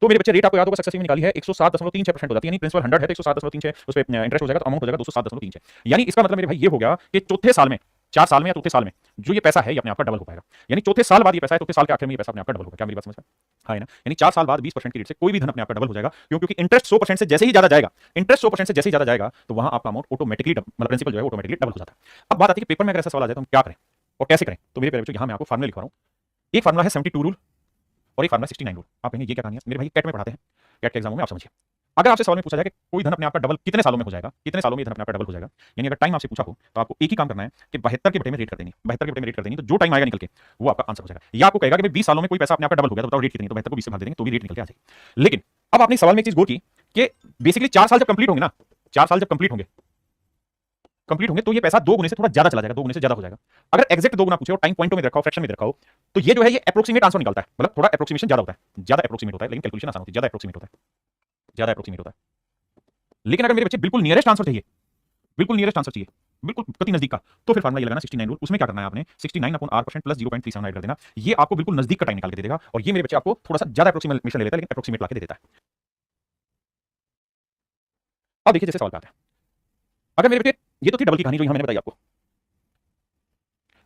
[SPEAKER 1] तो मेरे बच्चे रेट आपको याद होगा सक्सेसिव निकाली है 107.36% हो जाती है, यानी प्रिंसिपल 100 है तो 107.36 उस पे इंटरेस्ट हो जाएगा, तो अमाउंट हो जाएगा 207.36। यानी इसका मतलब मेरे भाई ये हो गया कि चौथे साल में, 4 साल में या चौथे साल में जो ये पैसा है ये अपने आप का डबल हो पाएगा। यानी चौथे साल बाद ये पैसा है, चौथे साल के आखिर में ये पैसा अपने आप का डबल होगा। क्या मेरी बात समझ में है ना? यानी 4 साल बाद 20% की रेट से कोई भी धन अपने आप का डबल हो जाएगा, क्योंकि इंटरेस्ट 100% से जैसे ही ज्यादा जाएगा, इंटरेस्ट 100% से जैसे ही ज्यादा जाएगा तो वहां आपका अमाउंट ऑटोमेटिकली मतलब प्रिंसिपल जो है ऑटोमेटिकली डबल हो जाता है। अब बात आती है कि पेपर में अगर ऐसा सवाल आ जाए तो हम क्या करें और कैसे करें। तो मेरे प्यारे बच्चों यहां मैं आपको फार्मूला लिखवा रहा हूं। एक फार्मूला है 72 रूल और एक फार्मूला 69 रूल। आप कहेंगे ये क्या कहानी है मेरे भाई, कैट में पढ़ाते हैं, कैट के एग्जामों में आप समझिए। अगर आपसे सवाल में पूछा जाए कि कोई धन अपने आप का डबल कितने सालों में हो जाएगा, कितने सालों में धन अपने आप का डबल हो जाएगा, यानी अगर टाइम आपसे पूछा हो तो आपको एक ही काम करना है कि 72 के बटे में रेट कर देनी, 72 के बटे में रेट कर देनी, तो जो टाइम आएगा निकल के वो आपका आंसर हो जाएगा। या आपको कहेगा कि 20 सालों में कोई पैसा अपने आप का डबल हो गया तो बताओ रेट कितनी, तो 72 को 20 से भाग देंगे तो भी रेट निकल के आ जाएगी। लेकिन अब आपने सवाल में एक चीज गौर की कि बेसिकली 4 साल जब कंप्लीट होंगे ना, 4 साल जब कंप्लीट होंगे तो ये पैसा 2 गुने से थोड़ा ज्यादा चला जाएगा, 2 गुने से ज्यादा हो जाएगा। अगर एग्जैक्ट 2 गुना पूछे और टाइम पॉइंटों में रखा हो, फ्रैक्शन में रखा हो, तो ये जो है ये अप्रोक्सीमेट आंसर निकलता है, मतलब थोड़ा अप्रोक्सीमेशन ज्यादा होता है, ज्यादा अप्रोक्सीमेट होता है, लेकिन कैलकुलेशन आसान होती है, ज्यादा अप्रोक्सीमेट होता है, ज्यादा अप्रोक्सीमेट होता है। लेकिन अगर मेरे बच्चे बिल्कुल नियरेस्ट आंसर चाहिए, बिल्कुल नियरेस्ट आंसर चाहिए, बिल्कुल कति नजदीक का, तो फिर फार्मूला ये लगाना 69 रूल। उसमें क्या करना है आपने 69/r% प्लस 0.379 कर देना, ये आपको बिल्कुल नजदीक का टाइम निकाल के दे देगा। और ये मेरे बच्चे आपको थोड़ा सा ज्यादा अप्रोक्सीमेशन ले लेता है, लेकिन अप्रोक्सीमेट ला के दे देता है। अब देखिए जैसे सवाल पे आते हैं, अगर मेरे बच्चे ये तो थी डबल की कहानी जो यहां मैंने बताई आपको,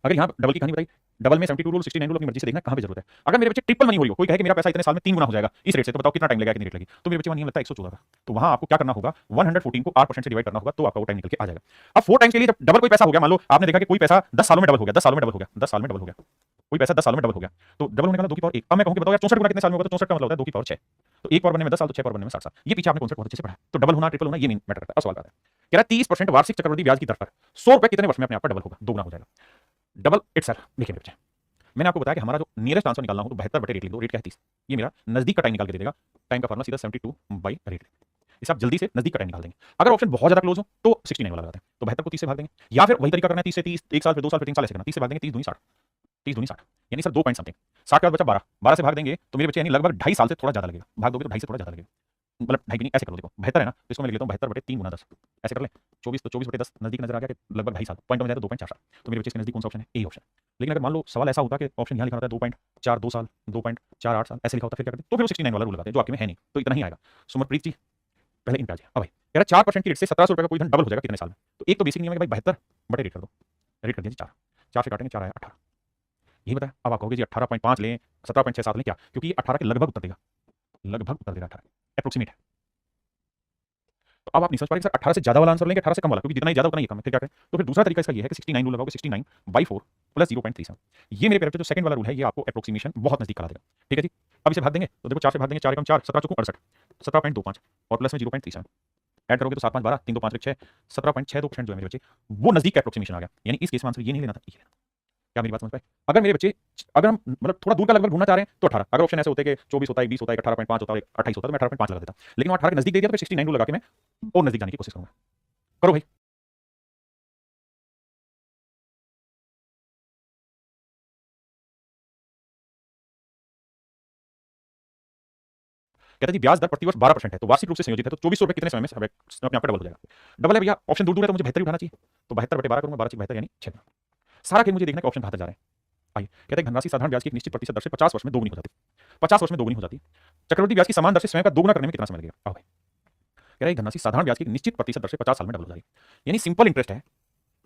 [SPEAKER 1] अगर यहाँ डबल की कहानी बताई, डबल में 72 रूल 69 रूल अपनी मर्जी से देखना कहां पे जरूरत है। अगर मेरे बच्चे ट्रिपल मनी हो रही हो, कोई कहे कि मेरा पैसा इतने साल में 3 गुना हो जाएगा इस रेट से, तो बताओ कितना टाइम लगेगा, कितनी रेट लगी, तो मेरे बच्चे नियम लगता है 114 का। तो वहां आपको क्या करना होगा 114 को 8% से डिवाइड करना होगा, तो आपका वो टाइम निकल के आ जाएगा। अब 4 टाइम्स के लिए जब डबल कोई पैसा हो गया, मान लो आपने देखा कि कोई पैसा 10 सालों में डबल हो गया, 10 सालों में डबल हो गया, 10 साल में डबल हो गया, कोई पैसा 10 सालों में डबल हो गया, तो डबल होने का 2 की पावर 1। अब मैं कहूं कि बताओ यार 64 गुना कितने साल में होगा, तो 64 का मतलब होता है 2 की पावर 6, तो 1 पावर बनने में 10 साल, तो 6 पावर बनने में 60 साल। ये पीछे आपने कॉन्सेप्ट बहुत अच्छे से पढ़ा है। तो डबल होना ट्रिपल होना ये मेन मैटर करता है। अब सवाल आता है कह रहा है 30% वार्षिक चक्रवृद्धि ब्याज की दर पर 100 रुपए कितने वर्ष में अपने आप का डबल होगा, 2 गुना हो जाएगा। डबल इट्स सर देखिए बच्चे, मैंने आपको बताया कि हमारा जो नियरेस्ट आंसर निकालना हो तो 72 बटे रेट लिख दो, रेट क्या है 30, ये मेरा नजदीक का टाइम निकाल के दे देगा। टाइम का फार्मूला सीधा 72/रेट, इसे आप जल्दी से नजदीक का टाइम निकाल देंगे। अगर ऑप्शन बहुत ज्यादा क्लोज हो तो 69 वाला लगाते हैं, तो 72 को 30 से भाग देंगे, या फिर वही तरीका करना है 30 से 30, 1 साल फिर 2 साल फिर 3 साल ऐसे करना, 30 से भाग देंगे, 30 दूनी 60, 30 दूनी 60, यानी सर 2 पॉइंट समथिंग, 60 के बाद बचा 12, 12 से भाग देंगे तो मेरे बच्चे यानी लगभग 2.5 साल से थोड़ा ज्यादा लगेगा, भाग दोगे तो 2.5 से थोड़ा ज्यादा लगेगा, मतलब 2.5 भी नहीं, ऐसे कर लो, देखो 72 है ना, तो इसको मैं लिख लेता हूं 72 बटे 3 गुना 10, ऐसे कर ले 24, तो 24 बटे 10 नजदीक नजर आ गया कि लगभग 2.5 साल, पॉइंट में जाए तो 2.4 साल, तो मेरे बच्चे के नजदीक कौन सा ऑप्शन है, ए ऑप्शन। लेकिन अगर मान लो सवाल ऐसा होता कि ऑप्शन यहाँ लिखा होता है 2.4 2 साल, 2.48 साल ऐसे लिखा होता, फिर क्या करते, तो फिर 69 वाला रूल लगाते हैं जो आपके में है नहीं, तो इतना ही आएगा। सुमरप्रीत जी पहले इन पे आ जाए। अब भाई कह रहा 4% की रेट से 1700 रुपए का कोई धन डबल हो जाएगा कितने साल में, तो एक तो बेसिक नियम है कि भाई 72 बटे रेट कर दो, रेट कर दीजिए 4, 4 से काटेंगे 4 आया 18, यही बताया। अब आप कहोगे जी 18.5 लें 17.67 लें, क्या, क्योंकि ये 18 के लगभग उत्तर देगा, लगभग उत्तर देगा 18 अप्रोक्सीमेट है। तो अब आप नहीं समझ पाएंगे सर 18 से ज्यादा वाला आंसर लेंगे 18 से कम वाला, क्योंकि जितना ही ज्यादा उतना ही कम है, फिर क्या करें, तो फिर दूसरा तरीका इसका ये है कि 69 रूल लगाओगे 69/4 प्लस 0.37, ये मेरे प्यारे जो सेकंड वाला रूल है ये आपको अप्रोक्सीमेशन बहुत नजदीक करा देगा। ठीक है जी, अब इसे भाग देंगे तो देखो 4 से भाग देंगे, 4 एकम 4, 17 चौको 68, 17.25 और प्लस में 0.37 ऐड करोगे तो 7 5 12, 3 2 5 6, 17.62% जो है मेरे बच्चे वो नजदीक का अप्रोक्सीमेशन आ गया। यानी इस केस में आंसर ये नहीं लेना था, ये लेना। क्या मेरी बात समझ पाए? अगर मेरे बच्चे अगर हम मतलब थोड़ा दूर का लगभग ढूंढना चाह रहे हैं तो 18, अगर ऑप्शन ऐसे होते कि 24 होता है, 20 होता है, 18.5 होता है, 28 होता है, तो मैं 18.5 लगा देता, लेकिन वो 18 के नजदीक दे दिया तो फिर 69 रूल लगा के मैं और नजदीक जाने की कोशिश करूंगा। करो भाई। कहता है जी ब्याज दर प्रतिवर्ष 12% है, तो वार्षिक रूप से संयोजित है, तो 2400 कितने समय में अपने आप का डबल हो जाएगा। डबल है भैया, ऑप्शन दूर दूर है तो मुझे 72 उठाना चाहिए, तो 72/12 करूंगा, 12 यानी 6। सारा खेल मुझे देखना है ऑप्शन कहां तक जा रहा है। आइए, कहते हैं धनराशि साधारण ब्याज की एक निश्चित प्रतिशत दर से 50 वर्ष में दोगुनी हो जाती है। 50 वर्ष में दोगुनी हो जाती है। चक्रवृद्धि ब्याज की समान दर से स्वयं का दोगुना करने में कितना समय लगेगा? आओ भाई, कह रहा है धनराशि साधारण ब्याज की निश्चित प्रतिशत दर से 50 साल में डबल हो जाएगी। यानी सिंपल इंटरेस्ट है,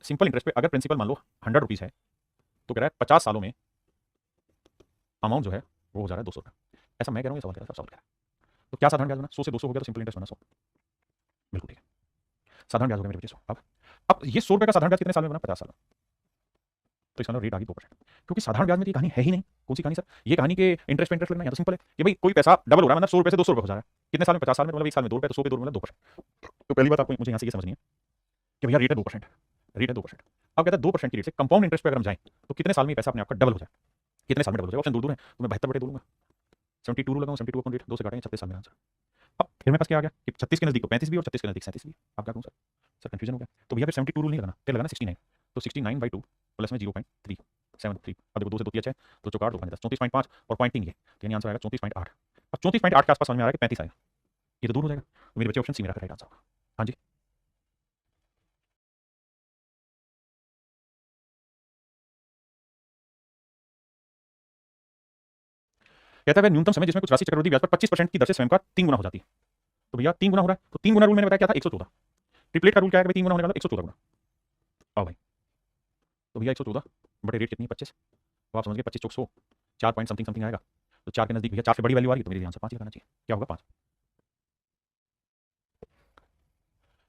[SPEAKER 1] सिंपल इंटरेस्ट पे अगर प्रिंसिपल मान लो 100 रुपीज है, तो कह रहा है 50 सालों में अमाउंट जो है वो हो जा रहा है 200 रुपये। ऐसा मैं कह रहा हूँ, ये सवाल कह रहा है, सवाल कह रहा है। तो क्या साधारण ब्याज बना? 100 से 200 हो गया तो सिंपल इंटरेस्ट बना 100। बिल्कुल ठीक है, साधारण ब्याज हो गया मेरे बच्चे 100। अब ये 100 रुपये का साधारण ब्याज कितने साल में बना? 50 साल में। तो इसका रेट आ गई 2%। क्योंकि साधारण ब्याज में तो ये कहानी है ही नहीं। कौन सी कहानी सर? ये कहानी के इंटरेस्ट पे इंटरेस्ट लगना है। तो सिंपल है कि भाई कोई पैसा डबल हो रहा है, मतलब 100 रुपये से 200 रुपये हो जा रहा है। कितने साल में? 50 साल में, मतलब एक साल में 2 रुपये, तो 100 पे 2 रुपये मतलब 2%। तो पहली बात आपको मुझे यहाँ से ये समझनी है कि भैया रेट है 2%, रेट है 2%। अब कहता है 2% की रेट से कंपाउंड इंटरेस्ट पे अगर हम जाएं तो कितने साल में ये पैसा अपने आप का डबल हो जाए? कितने साल में डबल हो जाएगा? ऑप्शन दूर दूर है, तो मैं 72/2 लूंगा, 72 लगाऊंगा, 72 2 से काटेंगे 36 साल में आंसर। अब फिर मेरे पास क्या आ गया कि 36 के नजदीक तो 35 भी और 36 के नजदीक 37 भी। आप क्या कहूँ सर? सर कंफ्यूजन हो गया। तो भैया फिर 72 रूल नहीं लगाना, फिर लगाना 69। तो 69/2 प्लस में 0.373। अब देखो 2 से 2 3 तो 4 2 10 34.5 और पॉइंटिंग ये, तो यानी आंसर आएगा 34.8। अब 34.8 के आसपास समझ में आ रहा है कि 35 आएगा, ये तो दूर हो जाएगा। तो मेरे बच्चे ऑप्शन सी मेरा राइट आंसर होगा। हाँ जी, कहता है न्यूनतम समय जिसमें कुछ राशि चक्रवृद्धि ब्याज पर 25% की दर से स्वयं का 3 गुना हो जाती है। तो भैया 3 गुना हो रहा है, तो 3 गुना रूल मैंने बताया क्या था? 114। ट्रिपलेट का रूल क्या है? 3 गुना होने वाला 114 गुना। आओ भाई, तो भैया 114 बटे रेट कितनी? 25। तो आप समझ गए 25 चौक 100, 4 पॉइंट समथिंग समथिंग आएगा। तो 4 के नजदीक भैया 4 से बड़ी वैल्यू आ रही है, तो मेरे आंसर 5 ही लगाना चाहिए। क्या होगा? 5।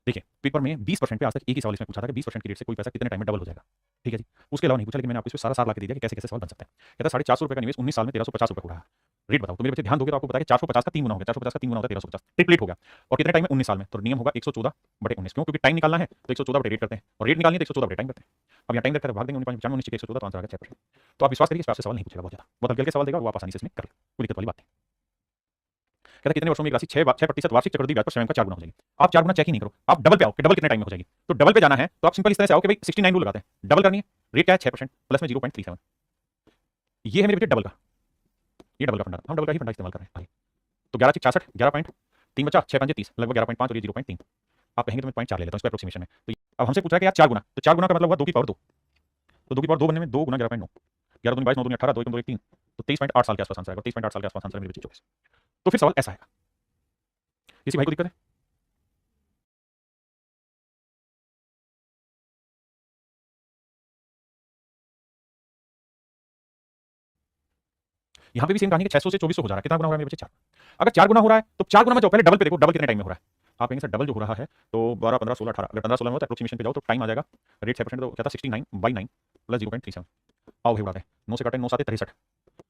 [SPEAKER 1] देखिए पेपर में 20% पे आज तक एक ही सवाल इसमें पूछा था कि 20% की रेट से कोई पैसा कितने टाइम में डबल हो जाएगा। ठीक है जी, उसके अलावा नहीं पूछा, लेकिन मैंने आपको इसमें सारा सार ला के दे दिया कि कैसे कैसे सवाल बन सकते हैं। कहता है 450 रुपये का निवेश 19 साल में 1350 रुपये हो रहा है। रेट बताओ। तो मेरे बच्चे ध्यान दोगे तो आपको पता है कि 450 का 3 गुना हो गया, 450 का 3 गुना होता है 1350, ट्रिपलेट हो गया। और कितने टाइम में? 19 साल में। तो नियम होगा 114/19। क्यों? क्योंकि टाइम निकालना है तो 114 बटे रेट करते हैं, और रेट निकालनी है तो 114 बटे टाइम करते हैं। अब यहाँ टाइम रखकर भाग देंगे 19 के 114, तो आंसर आ गया 6%। तो आप विश्वास करिए इस पे आपसे सवाल नहीं पूछेगा, बहुत ज्यादा बहुत हल्के हल्के सवाल देगा और वो आप आसानी से इसमें कर ले, कोई दिक्कत वाली बात नहीं। कहता है कितने वर्षों में एक राशि 6% वार्षिक चक्रवृद्धि ब्याज पर स्वयं का 4 गुना हो जाएगी। आप 4 गुना चेक ही नहीं करो, आप डबल पे आओ कि डबल कितने टाइम में हो जाएगी। तो डबल पे जाना है तो आप सिंपल इस तरह से आओ कि भाई 69 रूल लगाते हैं, डबल करनी है। रेट क्या है? 6% प्लस में 0.37। ये है मेरे बेटे डबल का, ये डबल का फंडा, हम डबल का ही फंडा इस्तेमाल कर रहे हैं भाई। तो 11 66 11.3 बचा, 6 5 30 लगभग 11.5 और ये 0.3। आप कहेंगे तो मैं 0.4 ले लेता हूं इस पे अप्रोक्सीमेशन में। तो अब हमसे पूछ रहा है कि यार 4 गुना, तो 4 गुना का मतलब हुआ 2 की पावर 2। तो 2 की पावर 2 बनने में 2 गुना 11.9, 11 दूनी 22, 9 दूनी 18, 2 1 2 1 3, तो 23.8 साल के आसपास आंसर आएगा। 23.8 साल के आसपास आंसर मेरे बच्चे 24। तो फिर सवाल ऐसा है, किसी भाई को दिक्कत है? यहाँ पे भी सेम कहानी है, 600 से 2400 हो जा रहा है। कितना गुना हो रहा है मेरे बच्चे? 4। अगर 4 गुना हो रहा है तो 4 गुना में जाओ, पहले डबल पे देखो, डबल कितने टाइम में हो रहा है। आप कहेंगे सर डबल जो हो रहा है तो 12 15 16 18, अगर 15 16 में होता है अप्रोक्सीमेशन पे जाओ तो टाइम आ जाएगा। रेट 6% तो क्या था? 69/9 प्लस 0.37। आओ भाई उड़ाते हैं, 9 से काटे 9 7 63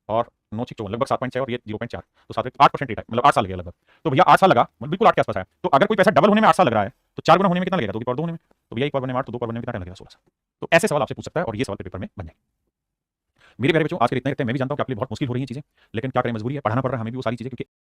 [SPEAKER 1] और 9 6 54 लगभग 7.6 और ये 0.4, तो 7 8% रेट है, मतलब 8 साल लगेगा लगभग। तो भैया 8 साल लगा, मतलब बिल्कुल 8 के आसपास आया। तो अगर कोई पैसा डबल होने में 8 साल लग रहा है तो 4 गुना होने में कितना लगेगा? 2 की पावर 2 होने में। तो भैया 1 पावर बनने में 8, तो 2 पावर बनने में कितना टाइम लगेगा? 16 साल। तो ऐसे सवाल आपसे पूछ सकता है और ये सवाल पेपर में बन जाएगा। मेरे प्यारे बच्चों आज के इतने रखते हैं। मैं भी जानता हूं कि आपके लिए बहुत मुश्किल हो रही है चीजें, लेकिन क्या करें, मजबूरी है, पढ़ाना पड़ रहा है हमें भी वो सारी चीजें, क्योंकि